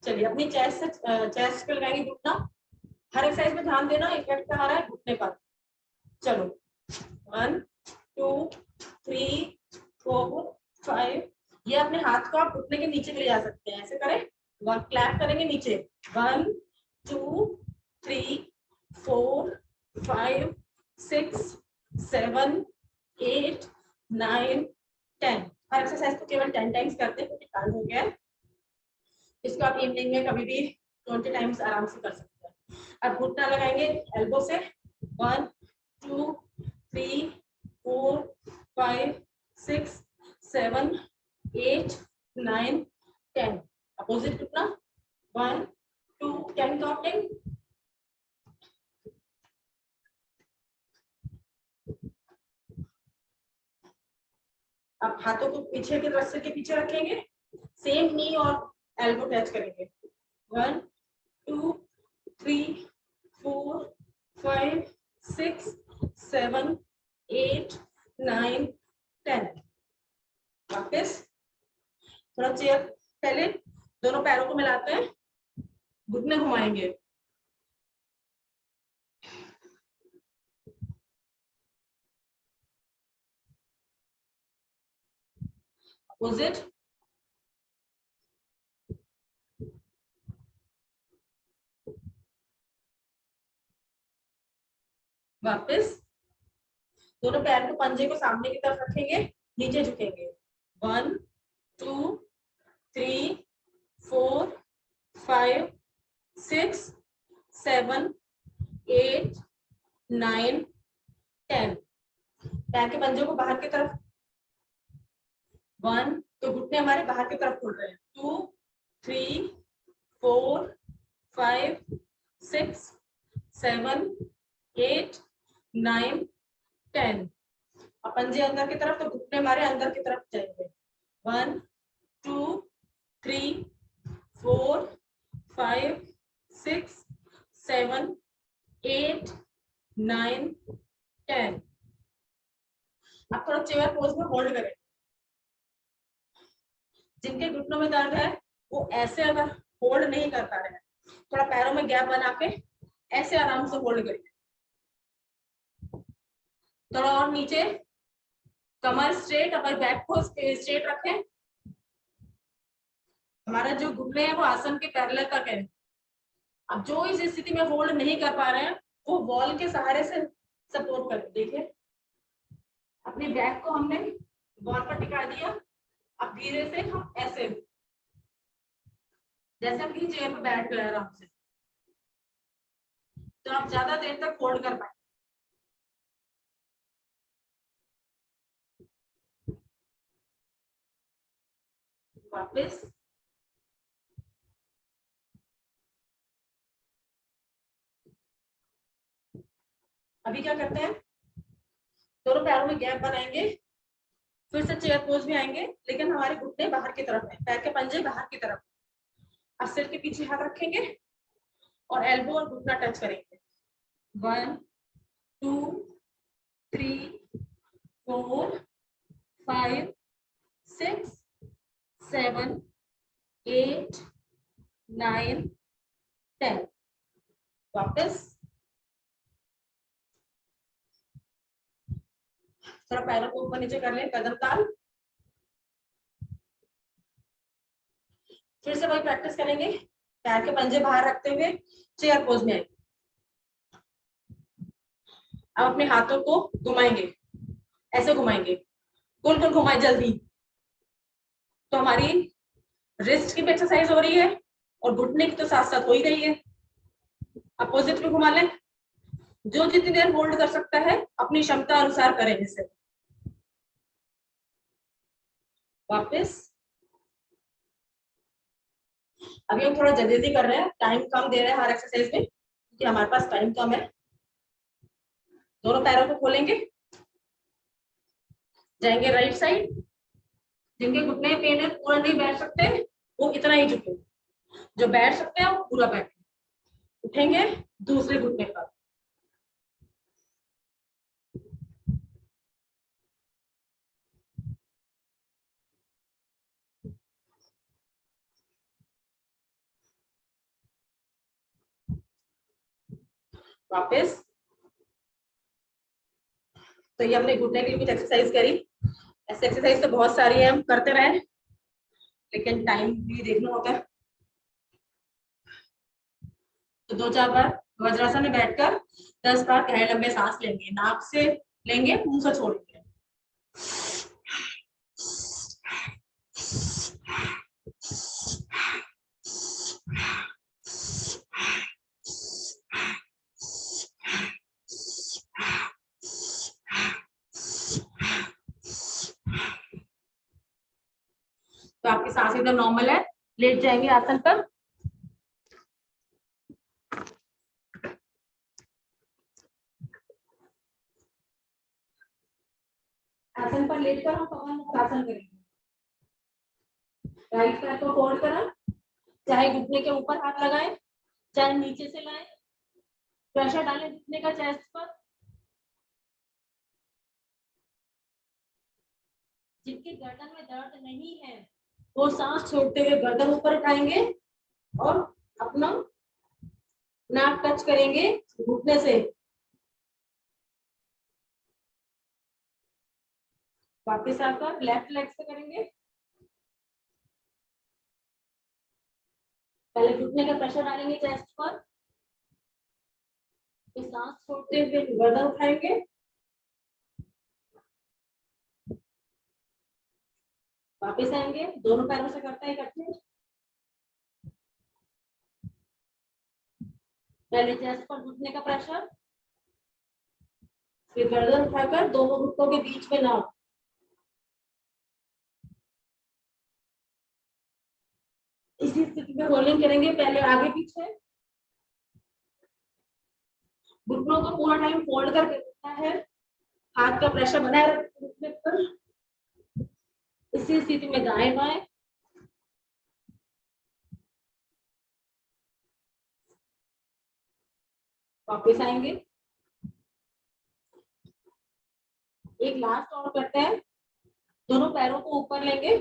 चलिए अपनी चेस्ट पे लगाएंगे घुटना। हर एक्सरसाइज में ध्यान देना इफेक्ट कहाँ रहा है, घुटने पर। चलो 1 2 3 4 5। ये अपने हाथ को आप घुटने के नीचे भी ले जा सकते हैं, ऐसे करें। 1 क्लैप करेंगे नीचे। 1 2 3 4 5 6 7 8 9 10। हर एक्सरसाइज को केवल 10 टाइम्स करते हैं क्योंकि टाइम हो गया है। इसको आप इवनिंग में कभी भी 20 टाइम्स आराम से कर सकते हैं। अब घुटना लगाएंगे एल्बो से। 1 2 3 4 5 6 7 8 9 10। अपोजिट घुटना। 1 2 10 काउंटिंग। अब हाथों को पीछे के रस्से के पीछे रखेंगे। सेम नी और एल्बो टच करेंगे। 1 2 3 4 5 6 7 8 9 10। वापस थोड़ा चेयर पहले दोनों पैरों को मिलाते हैं, घुटने घुमाएंगे। अपोजिट। वापस दोनों पैर को पंजे को सामने की तरफ रखेंगे, नीचे झुकेंगे। 1 2 3 4 5 6 7 8 9 10। पैर के पंजों को बाहर की तरफ। 1 तो घुटने हमारे बाहर की तरफ खुल रहे हैं। 2 3 4 5 6 7 8 9 10। और पंजे अंदर की तरफ तो घुटने हमारे अंदर की तरफ जाएंगे। 1 2 3 4 5 6 7 8 9 10। अब थोड़ा चेयर पोज में होल्ड करें। जिनके घुटनों में दर्द है वो ऐसे अगर होल्ड नहीं कर पा रहे हैं, थोड़ा पैरों में गैप बना के ऐसे आराम से होल्ड करिए। थोड़ा और नीचे, कमर स्ट्रेट, अपने बैक को स्ट्रेट रखें। हमारा जो घुटने हैं वो आसन के पैरेलल तक है। अब जो इस स्थिति में होल्ड नहीं कर पा रहे हैं वो वॉल के सहारे से सपोर्ट करें। देखिए अपने बैक को हमने वॉल पर टिका दिया। अब धीरे से हम ऐसे, जैसे हम किसी चेयर पर बैठ गए आराम से, तो आप ज्यादा देर तक होल्ड कर पाए। वापस अभी क्या करते हैं, दोनों पैरों में गैप बनाएंगे, फिर से चेयर पोज में आएंगे, लेकिन हमारे घुटने बाहर की तरफ है, पैर के पंजे बाहर की तरफ। अब सिर के पीछे हाथ रखेंगे और एल्बो और घुटना टच करेंगे। 1 2 3 4 5 6 7 8 9 10। वापस थोड़ा पैरों को ऊपर नीचे कर लें, कदम ताल। फिर से वही प्रैक्टिस करेंगे, पैर के पंजे बाहर रखते हुए चेयर पोज में। अब अपने हाथों को घुमाएंगे, ऐसे घुमाएंगे, गोल गोल घुमाए जल्दी। तो हमारी रिस्ट की भी एक्सरसाइज हो रही है और घुटने की तो साथ साथ हो ही रही है। अपोजिट को घुमा लें। जो जितनी देर होल्ड कर सकता है अपनी क्षमता अनुसार करें इसे। वापस अभी हम थोड़ा जल्दी कर रहे हैं, टाइम कम दे रहे हैं हर एक्सरसाइज में क्योंकि हमारे पास टाइम कम है। दोनों पैरों को खोलेंगे, जाएंगे राइट साइड। जिनके घुटने पेन है, पूरा नहीं बैठ सकते, वो इतना ही झुके। जो बैठ सकते हैं वो पूरा बैठ उठेंगे दूसरे घुटने पर। वापस। तो ये हमने घुटने के लिए कुछ एक्सरसाइज करी। ऐसे एक्सरसाइज तो बहुत सारी है, हम करते रहे, लेकिन टाइम भी देखना होगा। तो 2-4 बार वज्रासन में बैठकर 10 बार गहरे लंबे सांस लेंगे। नाक से लेंगे, मुंह से छोड़ेंगे। तो आपकी सांस एकदम नॉर्मल है। लेट जाएंगे आसन पर। आसन पर लेटकर हम पवन मुक्तासन करेंगे। राइट पैर को फोल्ड करें, चाहे घुटने के ऊपर हाथ लगाएं, चाहे नीचे से लाएं। प्रेशर डालें घुटने का चेस्ट पर। जिनके गर्दन में दर्द नहीं है वो सांस छोड़ते हुए गर्दन ऊपर उठाएंगे और अपना नाक टच करेंगे घुटने से। वापस आकर लेफ्ट लेग से करेंगे। पहले घुटने का प्रेशर डालेंगे चेस्ट पर, फिर सांस छोड़ते हुए गर्दन उठाएंगे। वापस आएंगे, दोनों पैरों से करते हैं इकट्ठे। पहले चेस्ट पर घुटने का प्रेशर, फिर गर्दन उठाकर दोनों घुटनों के बीच में नाक। इसी स्थिति में रोलिंग करेंगे, पहले आगे पीछे। घुटनों को पूरा टाइम फोल्ड करके रखना है, हाथ का प्रेशर बनाए रखना घुटने पर। इसी स्थिति में दाएं बाएं। वापस आएंगे। एक लास्ट और करते हैं। दोनों पैरों को ऊपर लेंगे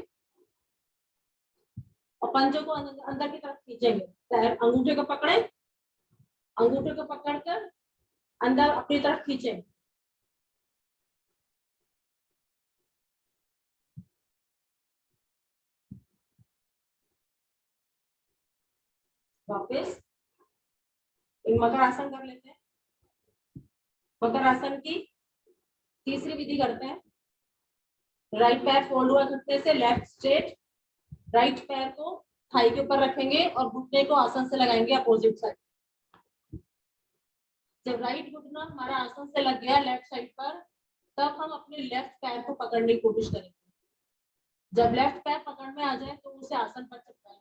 और पंजों को अंदर की तरफ खींचेंगे। पैर अंगूठे को पकड़े, अंगूठे को पकड़कर अंदर अपनी तरफ खींचें। वापस एक मकर आसन कर लेते हैं। मकर आसन की तीसरी विधि करते हैं। राइट पैर फोल्ड हुआ घुटने से, लेफ्ट स्ट्रेट। राइट पैर को थाई के ऊपर रखेंगे और घुटने को आसन से लगाएंगे अपोजिट साइड। जब राइट घुटना हमारा आसन से लग गया लेफ्ट साइड पर, तब हम अपने लेफ्ट पैर को पकड़ने की कोशिश करेंगे। जब लेफ्ट पैर पकड़ में आ जाए तो उसे आसन पर चिपकाएं।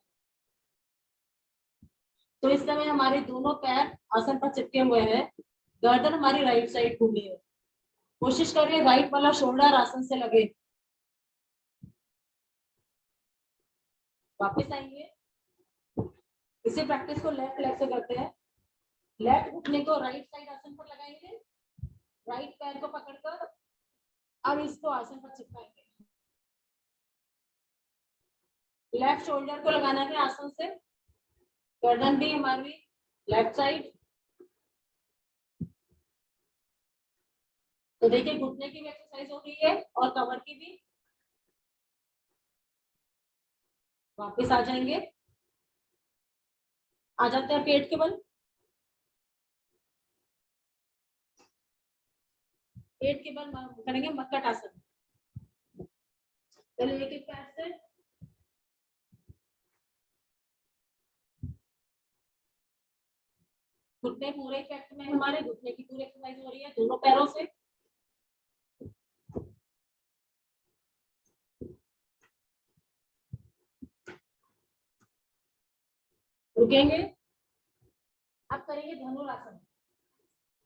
तो इस समय हमारे दोनों पैर आसन पर चिपके हुए हैं, गर्दन हमारी राइट साइड घूमी है। कोशिश करिए राइट वाला शोल्डर आसन से लगे। वापस आएंगे। इसी प्रैक्टिस को लेफ्ट लेग से करते हैं। लेफ्ट घुटने को राइट साइड आसन पर लगाएंगे, राइट पैर को पकड़कर अब इसको आसन पर चिपकाएंगे। लेफ्ट शोल्डर को लगाना है आसन से, गर्दन भी हमारी लेफ्ट साइड। तो देखिए घुटने की भी एक्सरसाइज हो रही है और कमर की भी। वापस आ जाएंगे, आ जाते हैं पेट के बल। पेट के बल करेंगे मक्कट आसन। पहले एक एक पैर से घुटने पूरे इफेक्ट में, हमारे घुटने की पूरी एक्सरसाइज हो रही है दोनों पैरों से। रुकेंगे। अब करेंगे धनुरासन।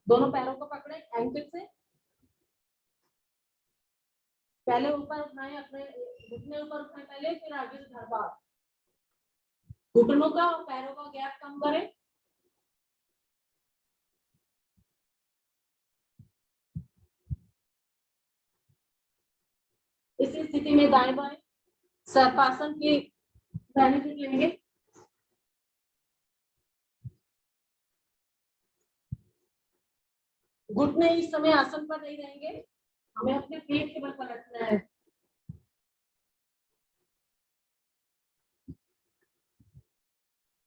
दोनों पैरों को पकड़े एंकल से, पहले ऊपर उठाएं, अपने घुटने ऊपर उठाएं पहले, फिर आगे से धरवार। घुटनों का और पैरों का गैप कम करें। इसी स्थिति में दाएं बाएं सर्पासन की बेनिफिट लेंगे। घुटने इस समय आसन पर नहीं रहेंगे, हमें अपने पेट के बल पर रखना है।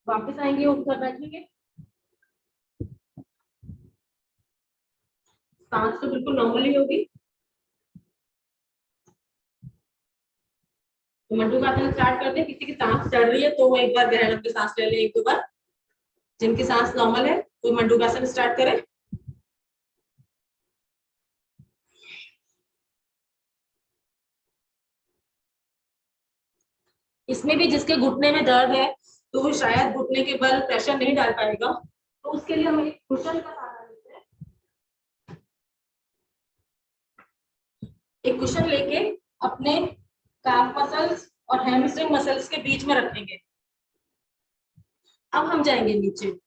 वापस आएंगे, ऊपर बैठेंगे। सांस तो बिल्कुल नॉर्मली होगी। तो मंडूकासन स्टार्ट करते हैं। किसी की सांस चढ़ रही है तो वो एक बार गहरे लंबी सांस ले ले, एक दो बार। जिनकी सांस नॉर्मल है वो मंडूकासन स्टार्ट करें। इसमें भी जिसके घुटने में दर्द है तो वो शायद घुटने के बल प्रेशर नहीं डाल पाएगा, तो उसके लिए हम एक कुशन का सहारा लेते हैं। एक कुशन लेके अपने काफ मसल्स और हैमस्ट्रिंग मसल्स के बीच में रखेंगे। अब हम जाएंगे नीचे।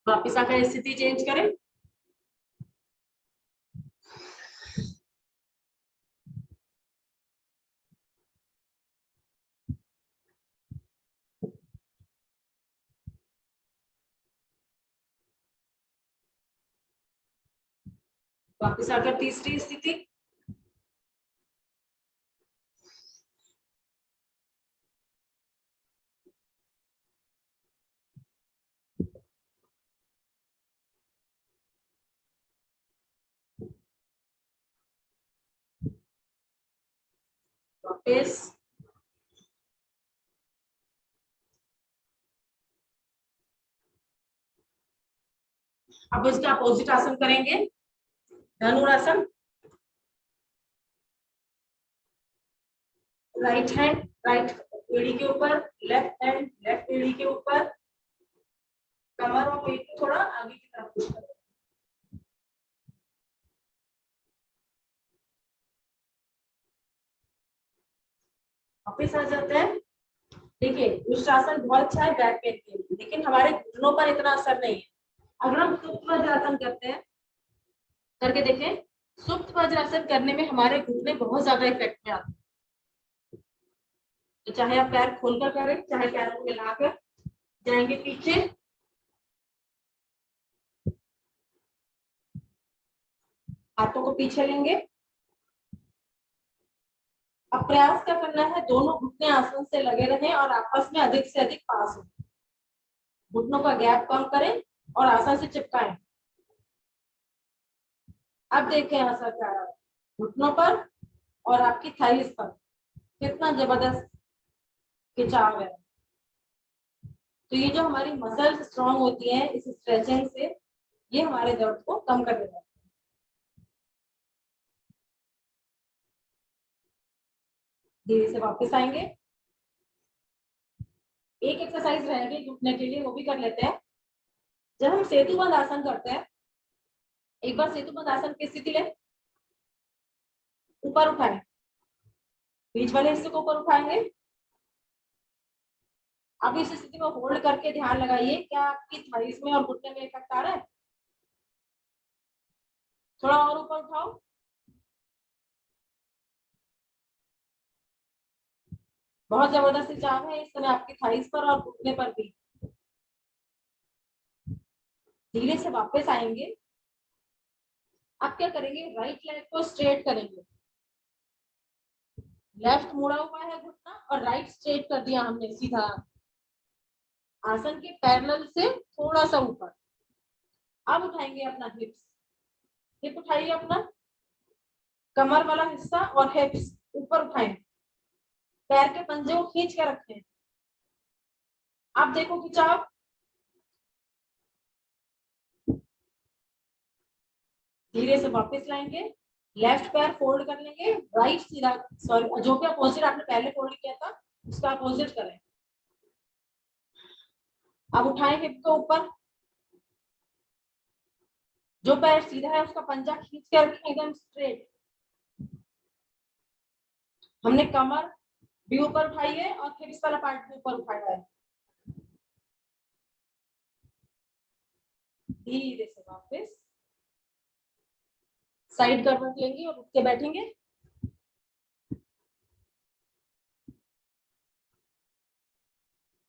वापिस आकर स्थिति चेंज करें। वापिस आकर तीसरी स्थिति। वापिस। अब इसका अपोजिट आसन करेंगे, धनुरासन। राइट हैंड राइट एड़ी के ऊपर, लेफ्ट हैंड लेफ्ट एड़ी के ऊपर। कमर और पेट को थोड़ा आगे की तरफ पुश करें। वापिस आ जाते हैं। देखिए उष्ट्रासन बहुत अच्छा है बैक पेन के लिए, लेकिन हमारे घुटनों पर इतना असर नहीं है। अगर हम सुप्त वज्रासन करते हैं, करके देखें। सुप्त वज्रासन करने में हमारे घुटने बहुत ज्यादा इफेक्ट में आते हैं। तो चाहे आप पैर खोलकर करें, चाहे पैरों को मिलाकर, जाएंगे पीछे। हाथों को पीछे लेंगे। अब प्रयास क्या करना है, दोनों घुटने आसन से लगे रहें और आपस में अधिक से अधिक पास हो। घुटनों का गैप कम करें और आसन से चिपकाएं। अब देखें असर क्या रहा है घुटनों पर और आपकी थाइस पर, कितना जबरदस्त खिंचाव है। तो ये जो हमारी मसल्स स्ट्रांग होती हैं इस स्ट्रेचिंग से, ये हमारे दर्द को कम कर देता है। धीरे से वापस आएंगे। एक एक्सरसाइज रहेगी घुटने के लिए, वो भी कर लेते हैं। जब हम सेतुबंध आसन करते हैं, एक बार सेतुबंध आसन की स्थिति लें। ऊपर उठाएं, बीच वाले हिस्से को ऊपर उठाएंगे। अब इस स्थिति में होल्ड करके ध्यान लगाइए, क्या आपकी थाइस में और घुटने में इफेक्ट आ रहा है? थोड़ा और ऊपर उठाओ। बहुत जबरदस्त खिंचाव है इस समय आपकी थाइस पर और घुटने पर भी। धीरे से वापस आएंगे। अब क्या करेंगे, राइट लेग को स्ट्रेट करेंगे। लेफ्ट मुड़ा हुआ है घुटना और राइट स्ट्रेट कर दिया हमने सीधा। आसन के पैरेलल से थोड़ा सा ऊपर। अब उठाएंगे अपना हिप्स। हिप उठाइए अपना, कमर वाला हिस्सा और हिप्स ऊपर उठाएं। पैर के पंजे को खींच के रखें। आप देखो खिंचाव। धीरे से वापस लाएंगे। लेफ्ट पैर फोल्ड कर लेंगे, राइट सीधा, सॉरी जो भी अपोजिट आपने पहले फोल्ड किया था उसका अपोजिट करें। अब उठाएं हिप को ऊपर, जो पैर सीधा है उसका पंजा खींच के रखें एकदम स्ट्रेट। हमने कमर भी ऊपर उठाई है और हिप्स वाला पार्ट भी ऊपर उठाया है। धीरे से वापस साइड करवट लेंगे और उठ के बैठेंगे।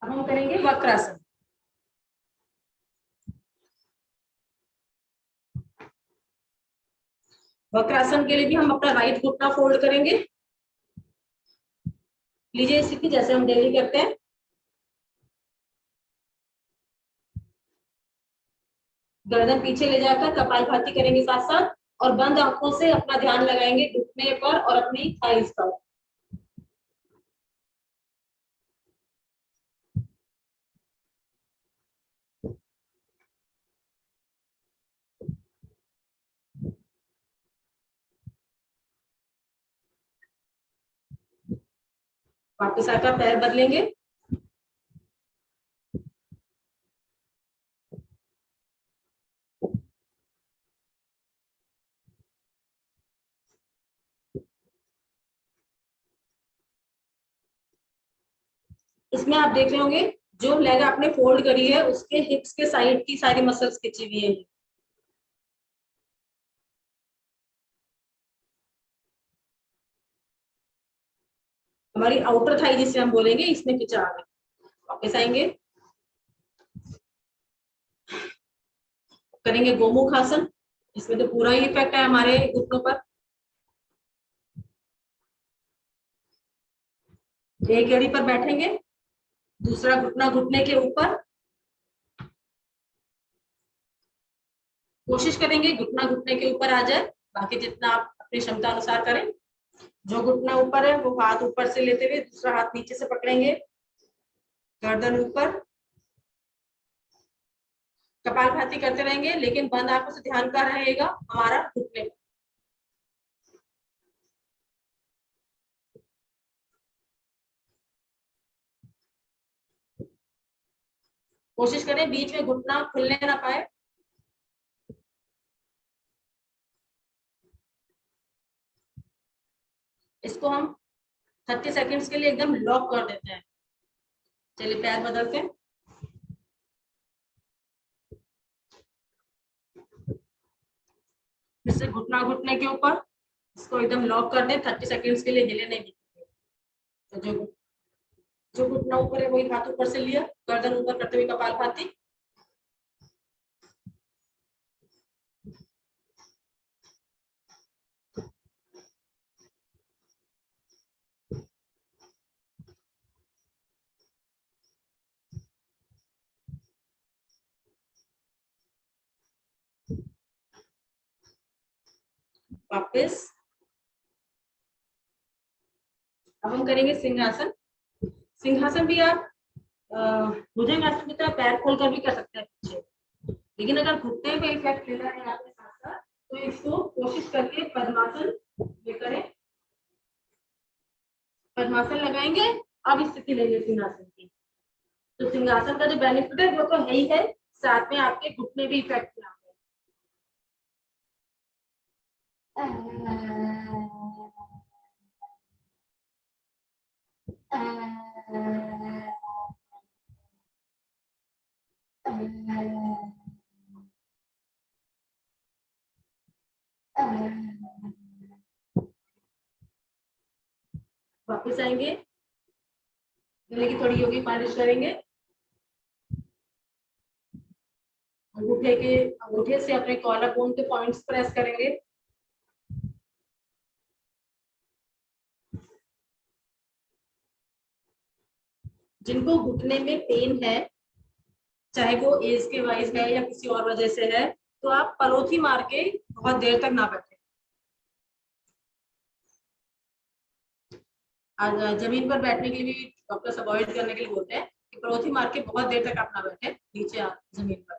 अब हम करेंगे वक्रासन। वक्रासन के लिए भी हम अपना राइट घुटना फोल्ड करेंगे। लीजिए स्थिति जैसे हम डेली करते हैं। गर्दन पीछे ले जाकर कपालभाति करेंगे साथ साथ, और बंद आंखों से अपना ध्यान लगाएंगे घुटने पर और अपनी थाइस पर। वापस आकर पैर बदलेंगे। इसमें आप देख रहे होंगे जो लेग आपने फोल्ड करी है उसके हिप्स के साइड की सारी मसल्स खिंची हुई है। हमारी आउटर थाई जिसे हम बोलेंगे इसमें खिंचाव है। वापस आएंगे, करेंगे गोमुख आसन। इसमें तो पूरा ही इफेक्ट है हमारे घुटनों पर। एक एड़ी पर बैठेंगे, दूसरा घुटना घुटने के ऊपर। कोशिश करेंगे घुटना घुटने के ऊपर आ जाए, बाकी जितना आप अपनी क्षमता अनुसार करें। जो घुटना ऊपर है वो हाथ ऊपर से लेते हुए दूसरा हाथ नीचे से पकड़ेंगे, गर्दन ऊपर, कपालभाति करते रहेंगे, लेकिन बंद आंखों से ध्यान कहाँ रहेगा, हमारा घुटने पर। कोशिश करें बीच में घुटना खुलने ना पाए। इसको हम 30 सेकंड्स के लिए एकदम लॉक कर देते हैं। चलिए पैर बदलते हैं। फिर से घुटना घुटने के ऊपर, इसको एकदम लॉक कर दें। 30 सेकंड्स के लिए हिले नहीं देंगे। तो जो घुटना ऊपर है वही हाथ ऊपर से लिया, गर्दन ऊपर करते हुए कपालभाति। वापस अब हम करेंगे सिंहासन। सिंहासन भी आप भुजंगासन की तरह पैर खोलकर भी कर सकते हैं पीछे, लेकिन अगर घुटने पे इफेक्ट लेना है आपके साथ साथ तो इसको कोशिश करके पद्मासन ये करें। पद्मासन लगाएंगे, अब स्थिति लेंगे सिंहासन की। तो सिंहासन का जो बेनिफिट है वो तो है ही है, साथ में आपके घुटने भी इफेक्ट ना वापस आएंगे, गले की थोड़ी योगी मालिश करेंगे। अंगूठे से अपने कॉलर बोन के पॉइंट्स प्रेस करेंगे। जिनको घुटने में पेन है, चाहे वो एज के वाइज है या किसी और वजह से है, तो आप पलोथी मार के बहुत देर तक ना बैठे। जमीन पर बैठने के लिए डॉक्टर्स अवॉइड करने के लिए बोलते हैं कि पलोथी मार के बहुत देर तक आप ना बैठे नीचे जमीन पर।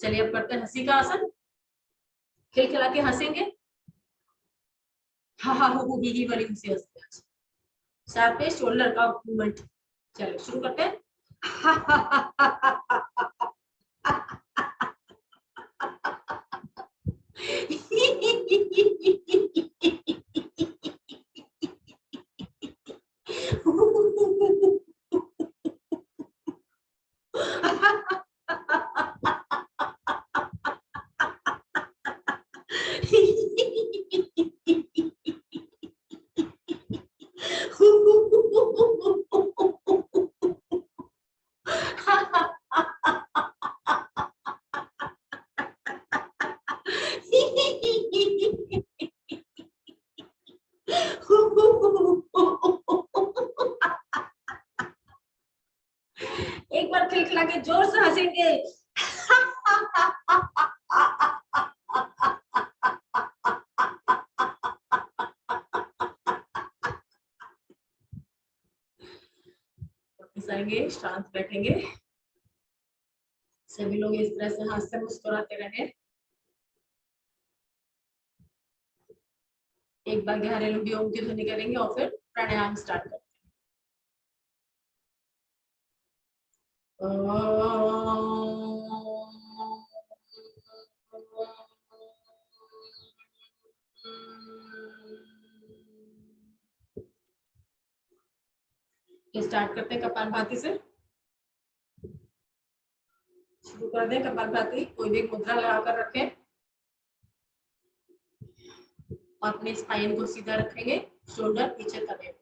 चलिए अब करते हैं हंसी का आसन। खिलखिला के हंसेंगे, हा हा हो ही वाली हंसी हंसते हैं। साथ में शोल्डर का मूवमेंट। चलिए शुरू करते हैं। एक बार खिलखिला के जोर से हंसेंगे। आएंगे, शांत बैठेंगे, सभी लोग इस तरह से हंसते मुस्कुराते रहे। एक बार गहरे लंबी ओम की ध्वनि करेंगे और फिर प्राणायाम स्टार्ट करते हैं। स्टार्ट करते हैं कपालभाति से। शुरू कर दें कपालभाति। कोई भी मुद्रा लगाकर रखें और अपने स्पाइन को सीधा रखेंगे, शोल्डर पीछे करें।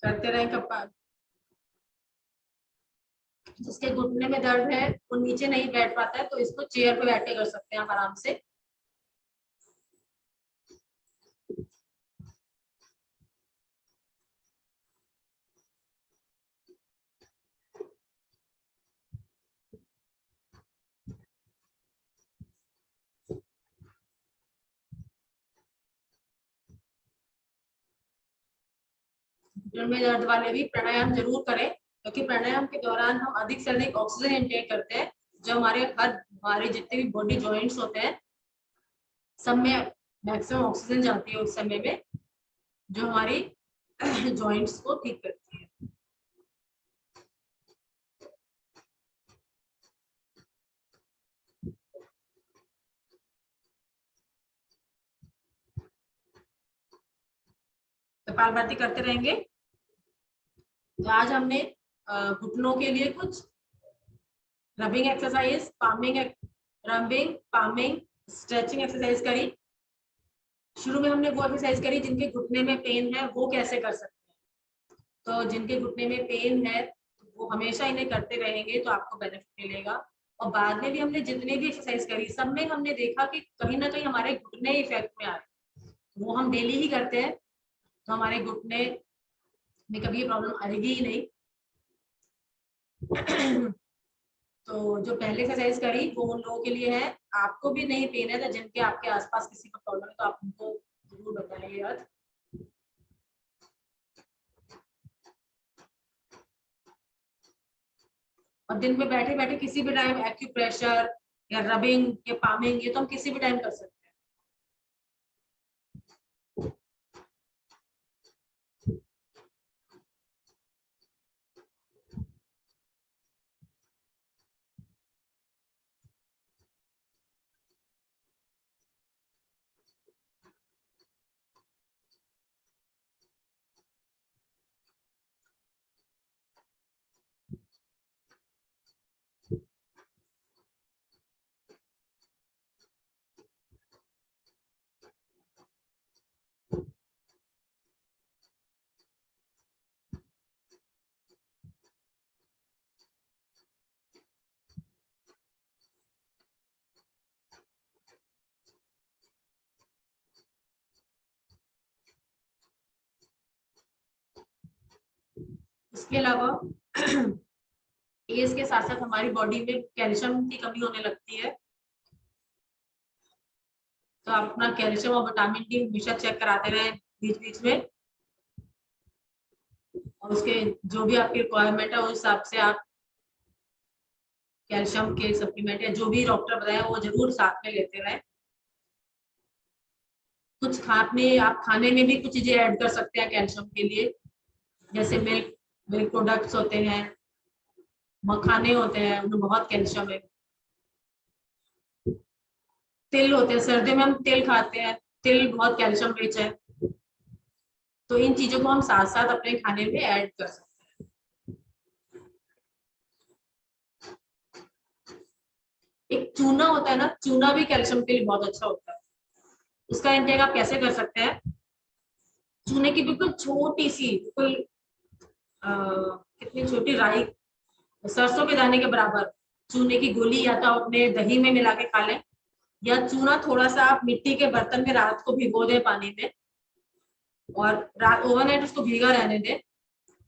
करते रहें कपाल। जिसके घुटने में दर्द है वो नीचे नहीं बैठ पाता है तो इसको चेयर पे बैठ के कर सकते हैं आप आराम से। घुटने में दर्द वाले भी प्राणायाम जरूर करें, क्योंकि प्राणायाम के दौरान हम अधिक से अधिक ऑक्सीजन इंटेक करते हैं, जो हमारे जितने भी बॉडी जॉइंट्स होते हैं सब में मैक्सिमम ऑक्सीजन जाती है उस समय में, जो हमारी जॉइंट्स को ठीक करती है। कपालभाति करते रहेंगे। तो आज हमने घुटनों के लिए कुछ rubbing exercise, palming, stretching exercise करी। शुरू में हमने वो एक्सरसाइज करी जिनके घुटने में पेन है वो कैसे कर सकते हैं। तो जिनके घुटने में पेन है वो हमेशा इन्हें करते रहेंगे तो आपको बेनिफिट मिलेगा। और बाद में भी हमने जितने भी एक्सरसाइज करी सब में हमने देखा कि कहीं ना कहीं हमारे घुटने इफेक्ट में आ रहे हैं, वो हम डेली ही करते हैं तो हमारे घुटने में कभी ये प्रॉब्लम आएगी ही नहीं। तो जो पहले एक्सरसाइज करी वो उन लोगों के लिए है, आपको भी नहीं पेन है तो जिनके आपके आसपास किसी को प्रॉब्लम है तो आप उनको जरूर बताइए यार। और दिन में बैठे बैठे किसी भी टाइम एक्यूप्रेशर या रबिंग या पामिंग ये तो हम किसी भी टाइम कर सकते हैं। इसके अलावा एज के साथ साथ हमारी बॉडी में कैल्शियम की कमी होने लगती है। तो आप अपना कैल्शियम और विटामिन डी हमेशा चेक कराते रहे बीच बीच में, और उसके जो भी आपकी रिक्वायरमेंट है उस हिसाब से आप कैल्शियम के सप्लीमेंट या जो भी डॉक्टर बताया वो जरूर साथ में लेते रहे। कुछ खाने, आप खाने में भी कुछ चीजें ऐड कर सकते हैं कैल्शियम के लिए, जैसे मिल्क मिल्क प्रोडक्ट्स होते हैं, मखाने होते हैं, उनमें बहुत कैल्शियम है। तिल होते हैं, सर्दियों में हम तिल खाते हैं, तिल बहुत कैल्शियम रिच है। तो इन चीजों को हम साथ साथ अपने खाने में ऐड कर सकते हैं। एक चूना होता है ना, चूना भी कैल्शियम के लिए बहुत अच्छा होता है। उसका इंटेक आप कैसे कर सकते हैं? चूने की बिल्कुल छोटी सी, बिल्कुल कितनी छोटी, राई, सरसों के दाने के बराबर चूने की गोली या तो अपने दही में मिला के खा लें, या चूना थोड़ा सा आप मिट्टी के बर्तन में रात को भिगो दें पानी में, और रात ओवरनाइट उसको भीगा रहने दें।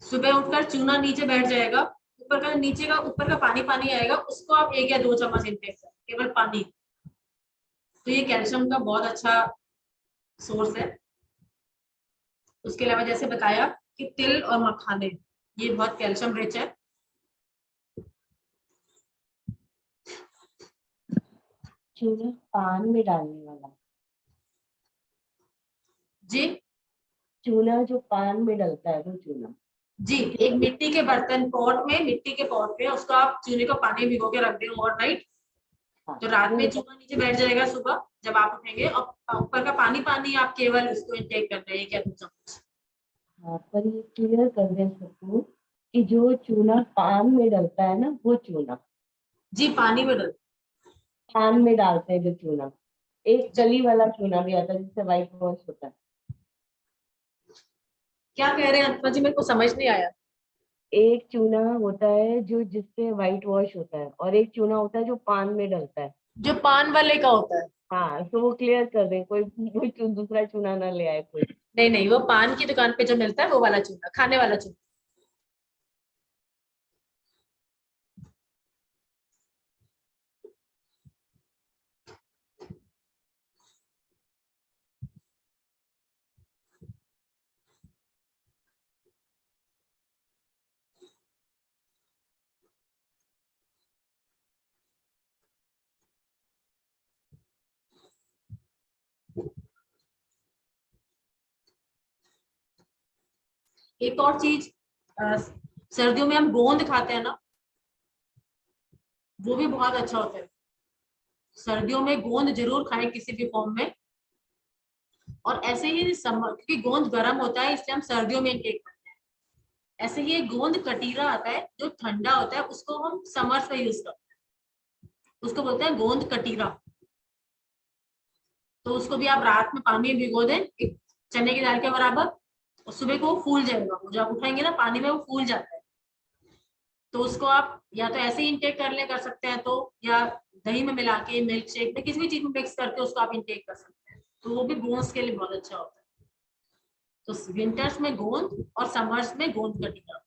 सुबह उठकर चूना नीचे बैठ जाएगा, ऊपर का पानी पानी आएगा, उसको आप 1 या 2 चम्मच इंटेक करें, केवल पानी। तो ये कैल्शियम का बहुत अच्छा सोर्स है। उसके अलावा जैसे बताया कि तिल और मखाने, ये बहुत कैल्शियम रिच है। चूना पान में डालने वाला, जी चूना जो पान में डलता है वो चूना। जी, एक मिट्टी के बर्तन, मिट्टी के पॉट में उसको आप चूने का पानी भिगो के रख दें ओवरनाइट। हाँ, तो रात वो में चूना नीचे बैठ जाएगा, सुबह जब आप उठेंगे और ऊपर का पानी पानी आप केवल उसको इंटेक करना है 1 या 2 चम्मच। हाँ, पर ये क्लियर कर दें सबको कि जो चूना पान में डलता है ना वो चूना, जी, पानी में डाल। पान में डालते हैं जो चूना, एक जी, कली वाला चूना भी आता है जिससे व्हाइट वॉश होता है। क्या कह रहे हैं अंतमा जी, मेरे को समझ नहीं आया। एक चूना होता है जो जिससे व्हाइट वॉश होता है, और एक चूना होता है जो पान में डलता है। जो पान वाले का होता है। हाँ, तो वो क्लियर कर दें, कोई दूसरा चूना ना ले आए कोई। नहीं नहीं, वो पान की दुकान पे जो मिलता है वो वाला चूना, खाने वाला चूना। एक और चीज, अ, सर्दियों में हम गोंद खाते हैं ना, वो भी बहुत अच्छा होता है। सर्दियों में गोंद जरूर खाएं किसी भी फॉर्म में। और ऐसे ही समर, क्योंकि गोंद गर्म होता है इसलिए हम सर्दियों में इनटेक करते हैं। ऐसे ही एक गोंद कटीरा आता है जो ठंडा होता है, उसको हम समर्स में यूज करते हैं, उसको बोलते हैं गोंद कटीरा। तो उसको भी आप रात में पानी में भिगो दें, एक चने की दाल के बराबर, और सुबह को वो फूल जाएगा, वो जब उठाएंगे ना पानी में वो फूल जाता है। तो उसको आप या तो ऐसे ही इंटेक कर सकते हैं, तो या दही में मिला के, मिल्क शेक में, किसी भी चीज में मिक्स करके उसको आप इंटेक कर सकते हैं, तो वो भी बोन्स के लिए बहुत अच्छा होता है। तो विंटर्स में गोंद और समर्स में गोंद कटीरा।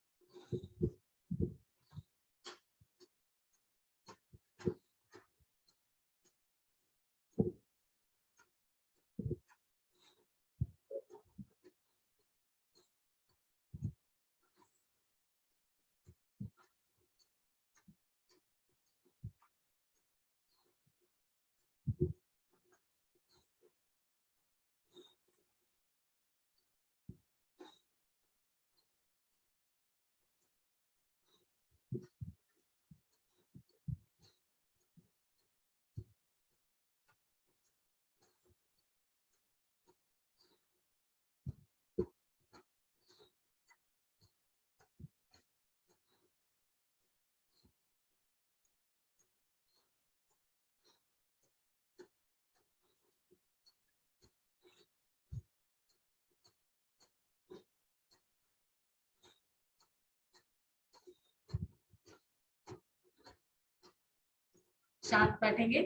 शांत बैठेंगे,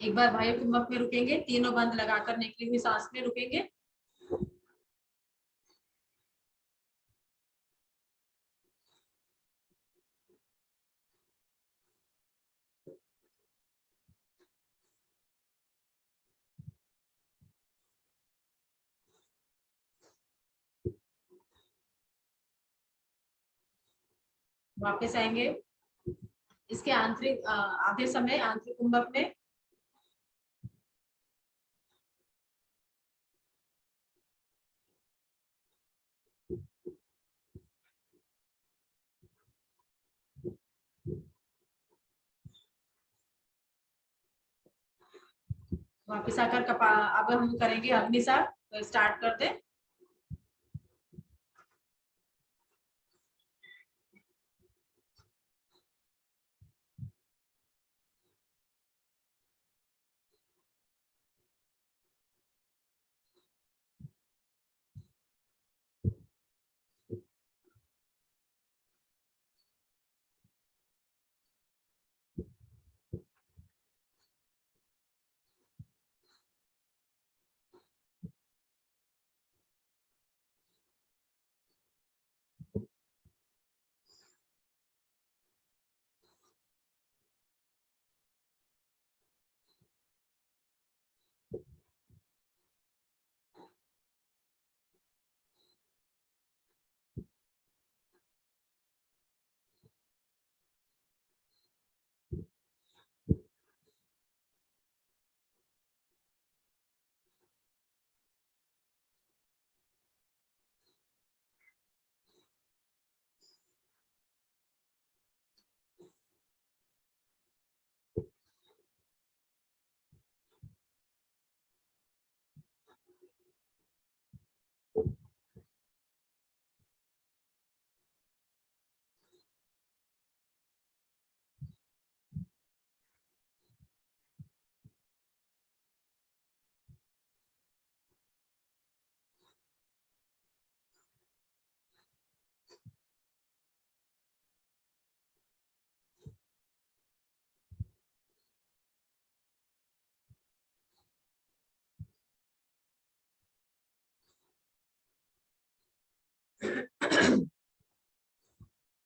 एक बार वायु कुंभक में रुकेंगे, तीनों बंद लगाकर निकली हुई सांस में रुकेंगे। वापस आएंगे इसके आंतरिक आधे समय आंतरिक कुंभक में। वापस आकर अब हम करेंगे अग्निसार। तो स्टार्ट करते हैं।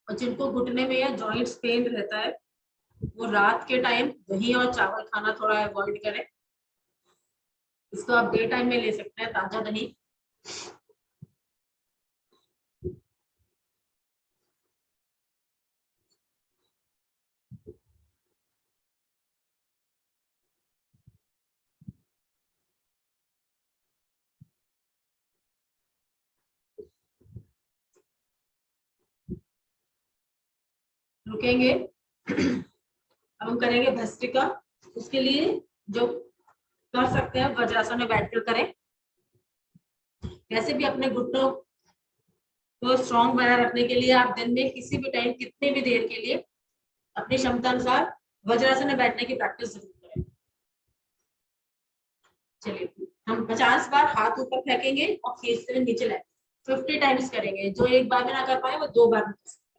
और जिनको घुटने में या जॉइंट्स पेन रहता है वो रात के टाइम दही और चावल खाना थोड़ा अवॉइड करें। इसको आप डे टाइम में ले सकते हैं, ताजा दही। रुकेंगे। अब हम करेंगे भस्त्रिका। उसके लिए जो कर सकते हैं वज्रासन में बैठकर करें। वैसे भी अपने घुटनों को स्ट्रॉन्ग बनाए रखने के लिए आप दिन में किसी भी टाइम कितने भी देर के लिए अपनी क्षमता अनुसार वज्रासन में बैठने की प्रैक्टिस जरूर करें। चलिए हम 50 बार हाथ ऊपर फेंकेंगे और खींचते हुए नीचे लाएंगे। 50 टाइम्स करेंगे। जो एक बार में ना कर पाए वो 2 बार में कर सकते हैं।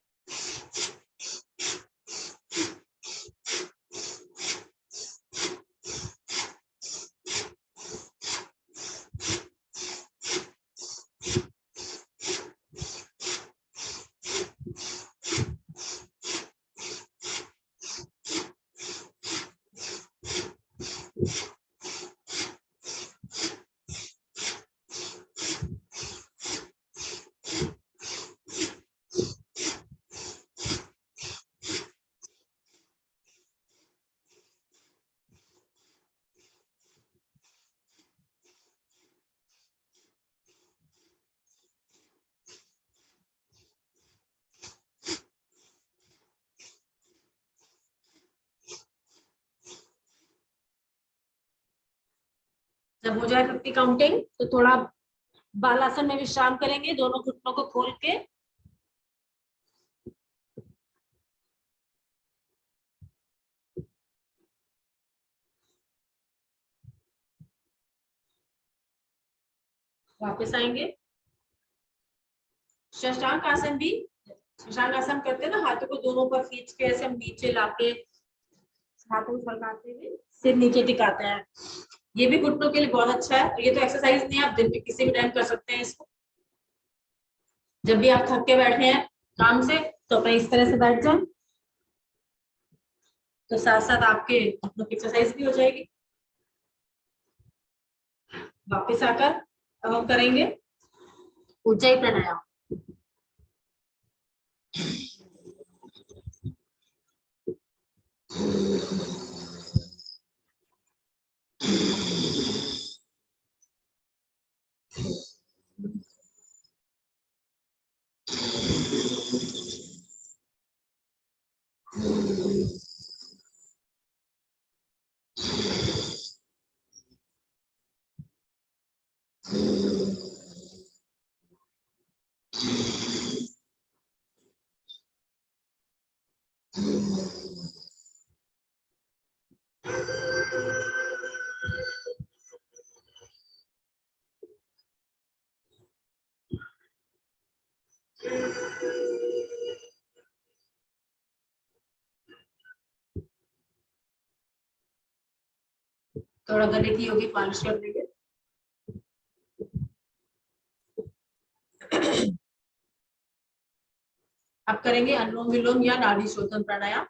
जब हो जाए 50 काउंटिंग तो थोड़ा बालासन में विश्राम करेंगे, दोनों घुटनों को खोल के। वापस आएंगे। शशांक आसन भी, शशांक आसन करते हैं ना, हाथों को दोनों पर खींच के ऐसे हम नीचे लाके हाथों को फैलाते हुए सिर नीचे टिकाते हैं। ये भी घुटनों के लिए बहुत अच्छा है। ये तो एक्सरसाइज नहीं है, आप दिन में किसी भी टाइम कर सकते हैं इसको। जब भी आप थक के बैठे हैं काम से तो अपने इस तरह से बैठ जाएं, तो साथ साथ आपके घुटनों की एक्सरसाइज भी हो जाएगी। वापस आकर अब हम करेंगे उज्जयी प्राणायाम। थोड़ा गले की होगी, पालिश कर देंगे। अब करेंगे अनुलोम विलोम या नाड़ी शोधन प्राणायाम।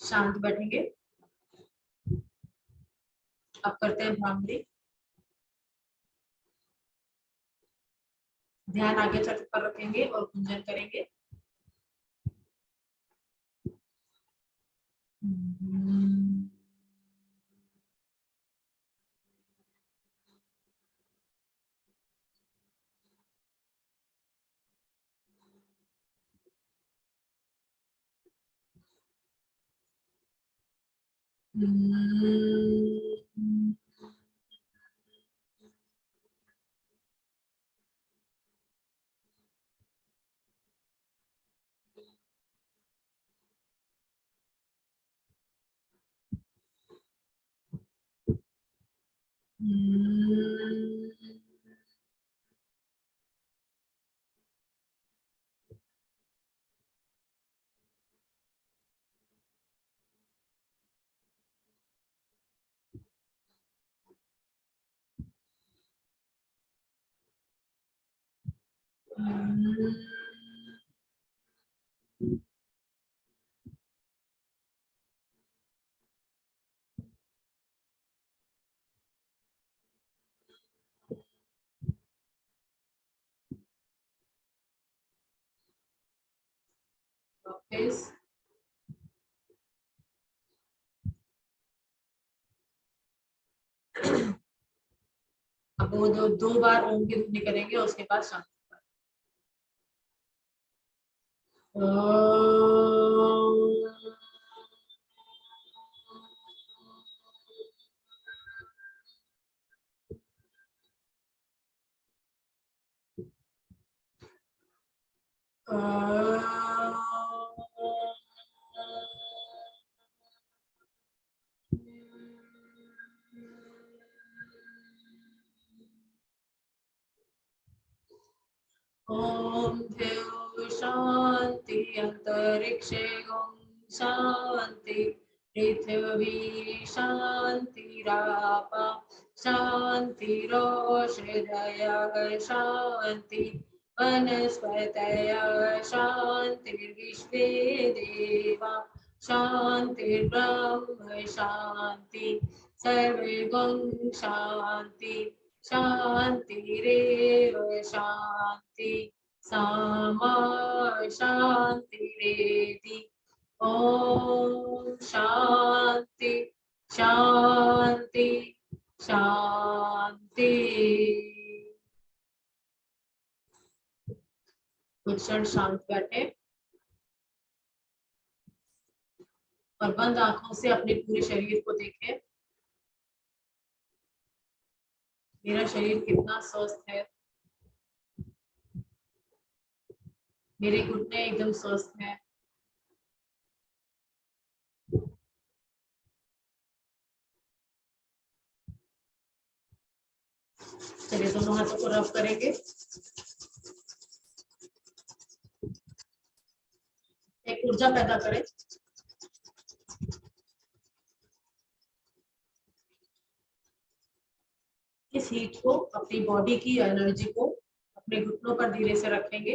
शांत बैठेंगे। अब करते हैं भ्रामरी। ध्यान आगे छत पर रखेंगे और गुंजन करेंगे। वापस अब वो दो बार ओम की ध्वनि करेंगे, उसके बाद शांति। ओम देव शांति अंतरिक्षे ओम शांति पृथ्वी शांति रापा शांति रोषधय शांति वनस्पतय शांति विश्वे देवा शांति ब्रह्म शांति सर्वे गं शांति शांतिरेव शांति सामा शांतिरेति ओम शांति शांति शांति। कुछ क्षण शांत बैठे और बंद आंखों से अपने पूरे शरीर को देखें। मेरा शरीर कितना स्वस्थ है, मेरे घुटने एकदम स्वस्थ हैं। चलिए दोनों हाथों को रब करेंगे, एक ऊर्जा पैदा करें। इस हीट को, अपनी बॉडी की एनर्जी को अपने घुटनों पर धीरे से रखेंगे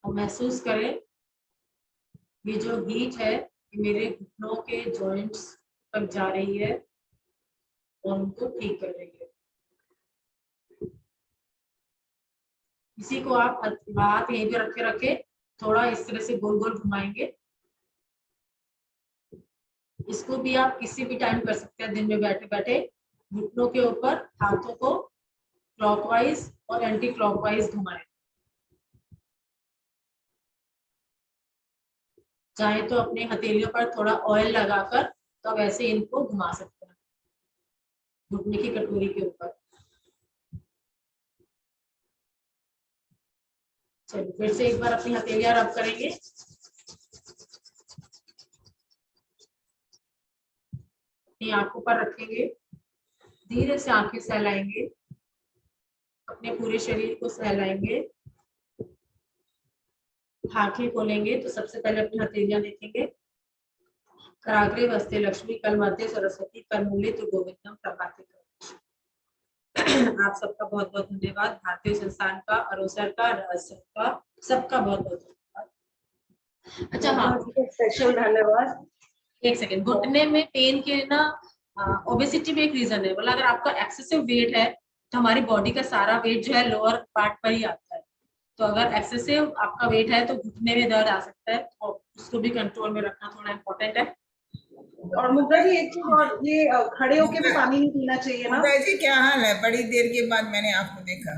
और महसूस करें ये जो हीट है ये मेरे घुटनों के जॉइंट्स तक जा रही है और उनको ठीक कर रही है। इसी को आप हाथ यहीं पे रखे रखे थोड़ा इस तरह से गोल गोल घुमाएंगे। इसको भी आप किसी भी टाइम कर सकते हैं, दिन में बैठे बैठे घुटनों के ऊपर हाथों को क्लॉकवाइज और एंटी क्लॉकवाइज घुमाएं। चाहे तो अपने हथेलियों पर थोड़ा ऑयल लगाकर तो वैसे इनको घुमा सकते हैं घुटने की कटोरी के ऊपर। चलिए फिर से एक बार अपनी हथेलियां रब करेंगे। अपनी आंखों पर रखेंगे, धीरे से आंखें सहलाएंगे, अपने पूरे शरीर को सहलाएंगे। आंखें खोलेंगे तो सबसे पहले अपनी हथेलियां देखेंगे। कराग्रे वस्ते लक्ष्मी, कर मध्य सरस्वती, कर मूले तो गोविंदम प्रभाते। आप सबका बहुत बहुत धन्यवाद। भारतीय संस्थान का, अरोसर का, रहस्य का, सबका बहुत बहुत धन्यवाद। अच्छा हाँ, स्पेशल धन्यवाद। एक सेकेंड, घुटने में पेन के ना ओबेसिटी में एक रीजन है, मतलब अगर आपका एक्सेसिव वेट है तो हमारी बॉडी का सारा वेट जो है लोअर पार्ट पर ही आता है। तो अगर एक्सेसिव आपका वेट है तो घुटने में दर्द आ सकता है, तो उसको भी कंट्रोल में रखना थोड़ा इम्पोर्टेंट है। और मुद्रा जी एक चीज और, ये खड़े होके भी पानी नहीं पीना चाहिए ना? मुद्रा जी क्या हाल है? बड़ी देर के बाद मैंने आपको देखा।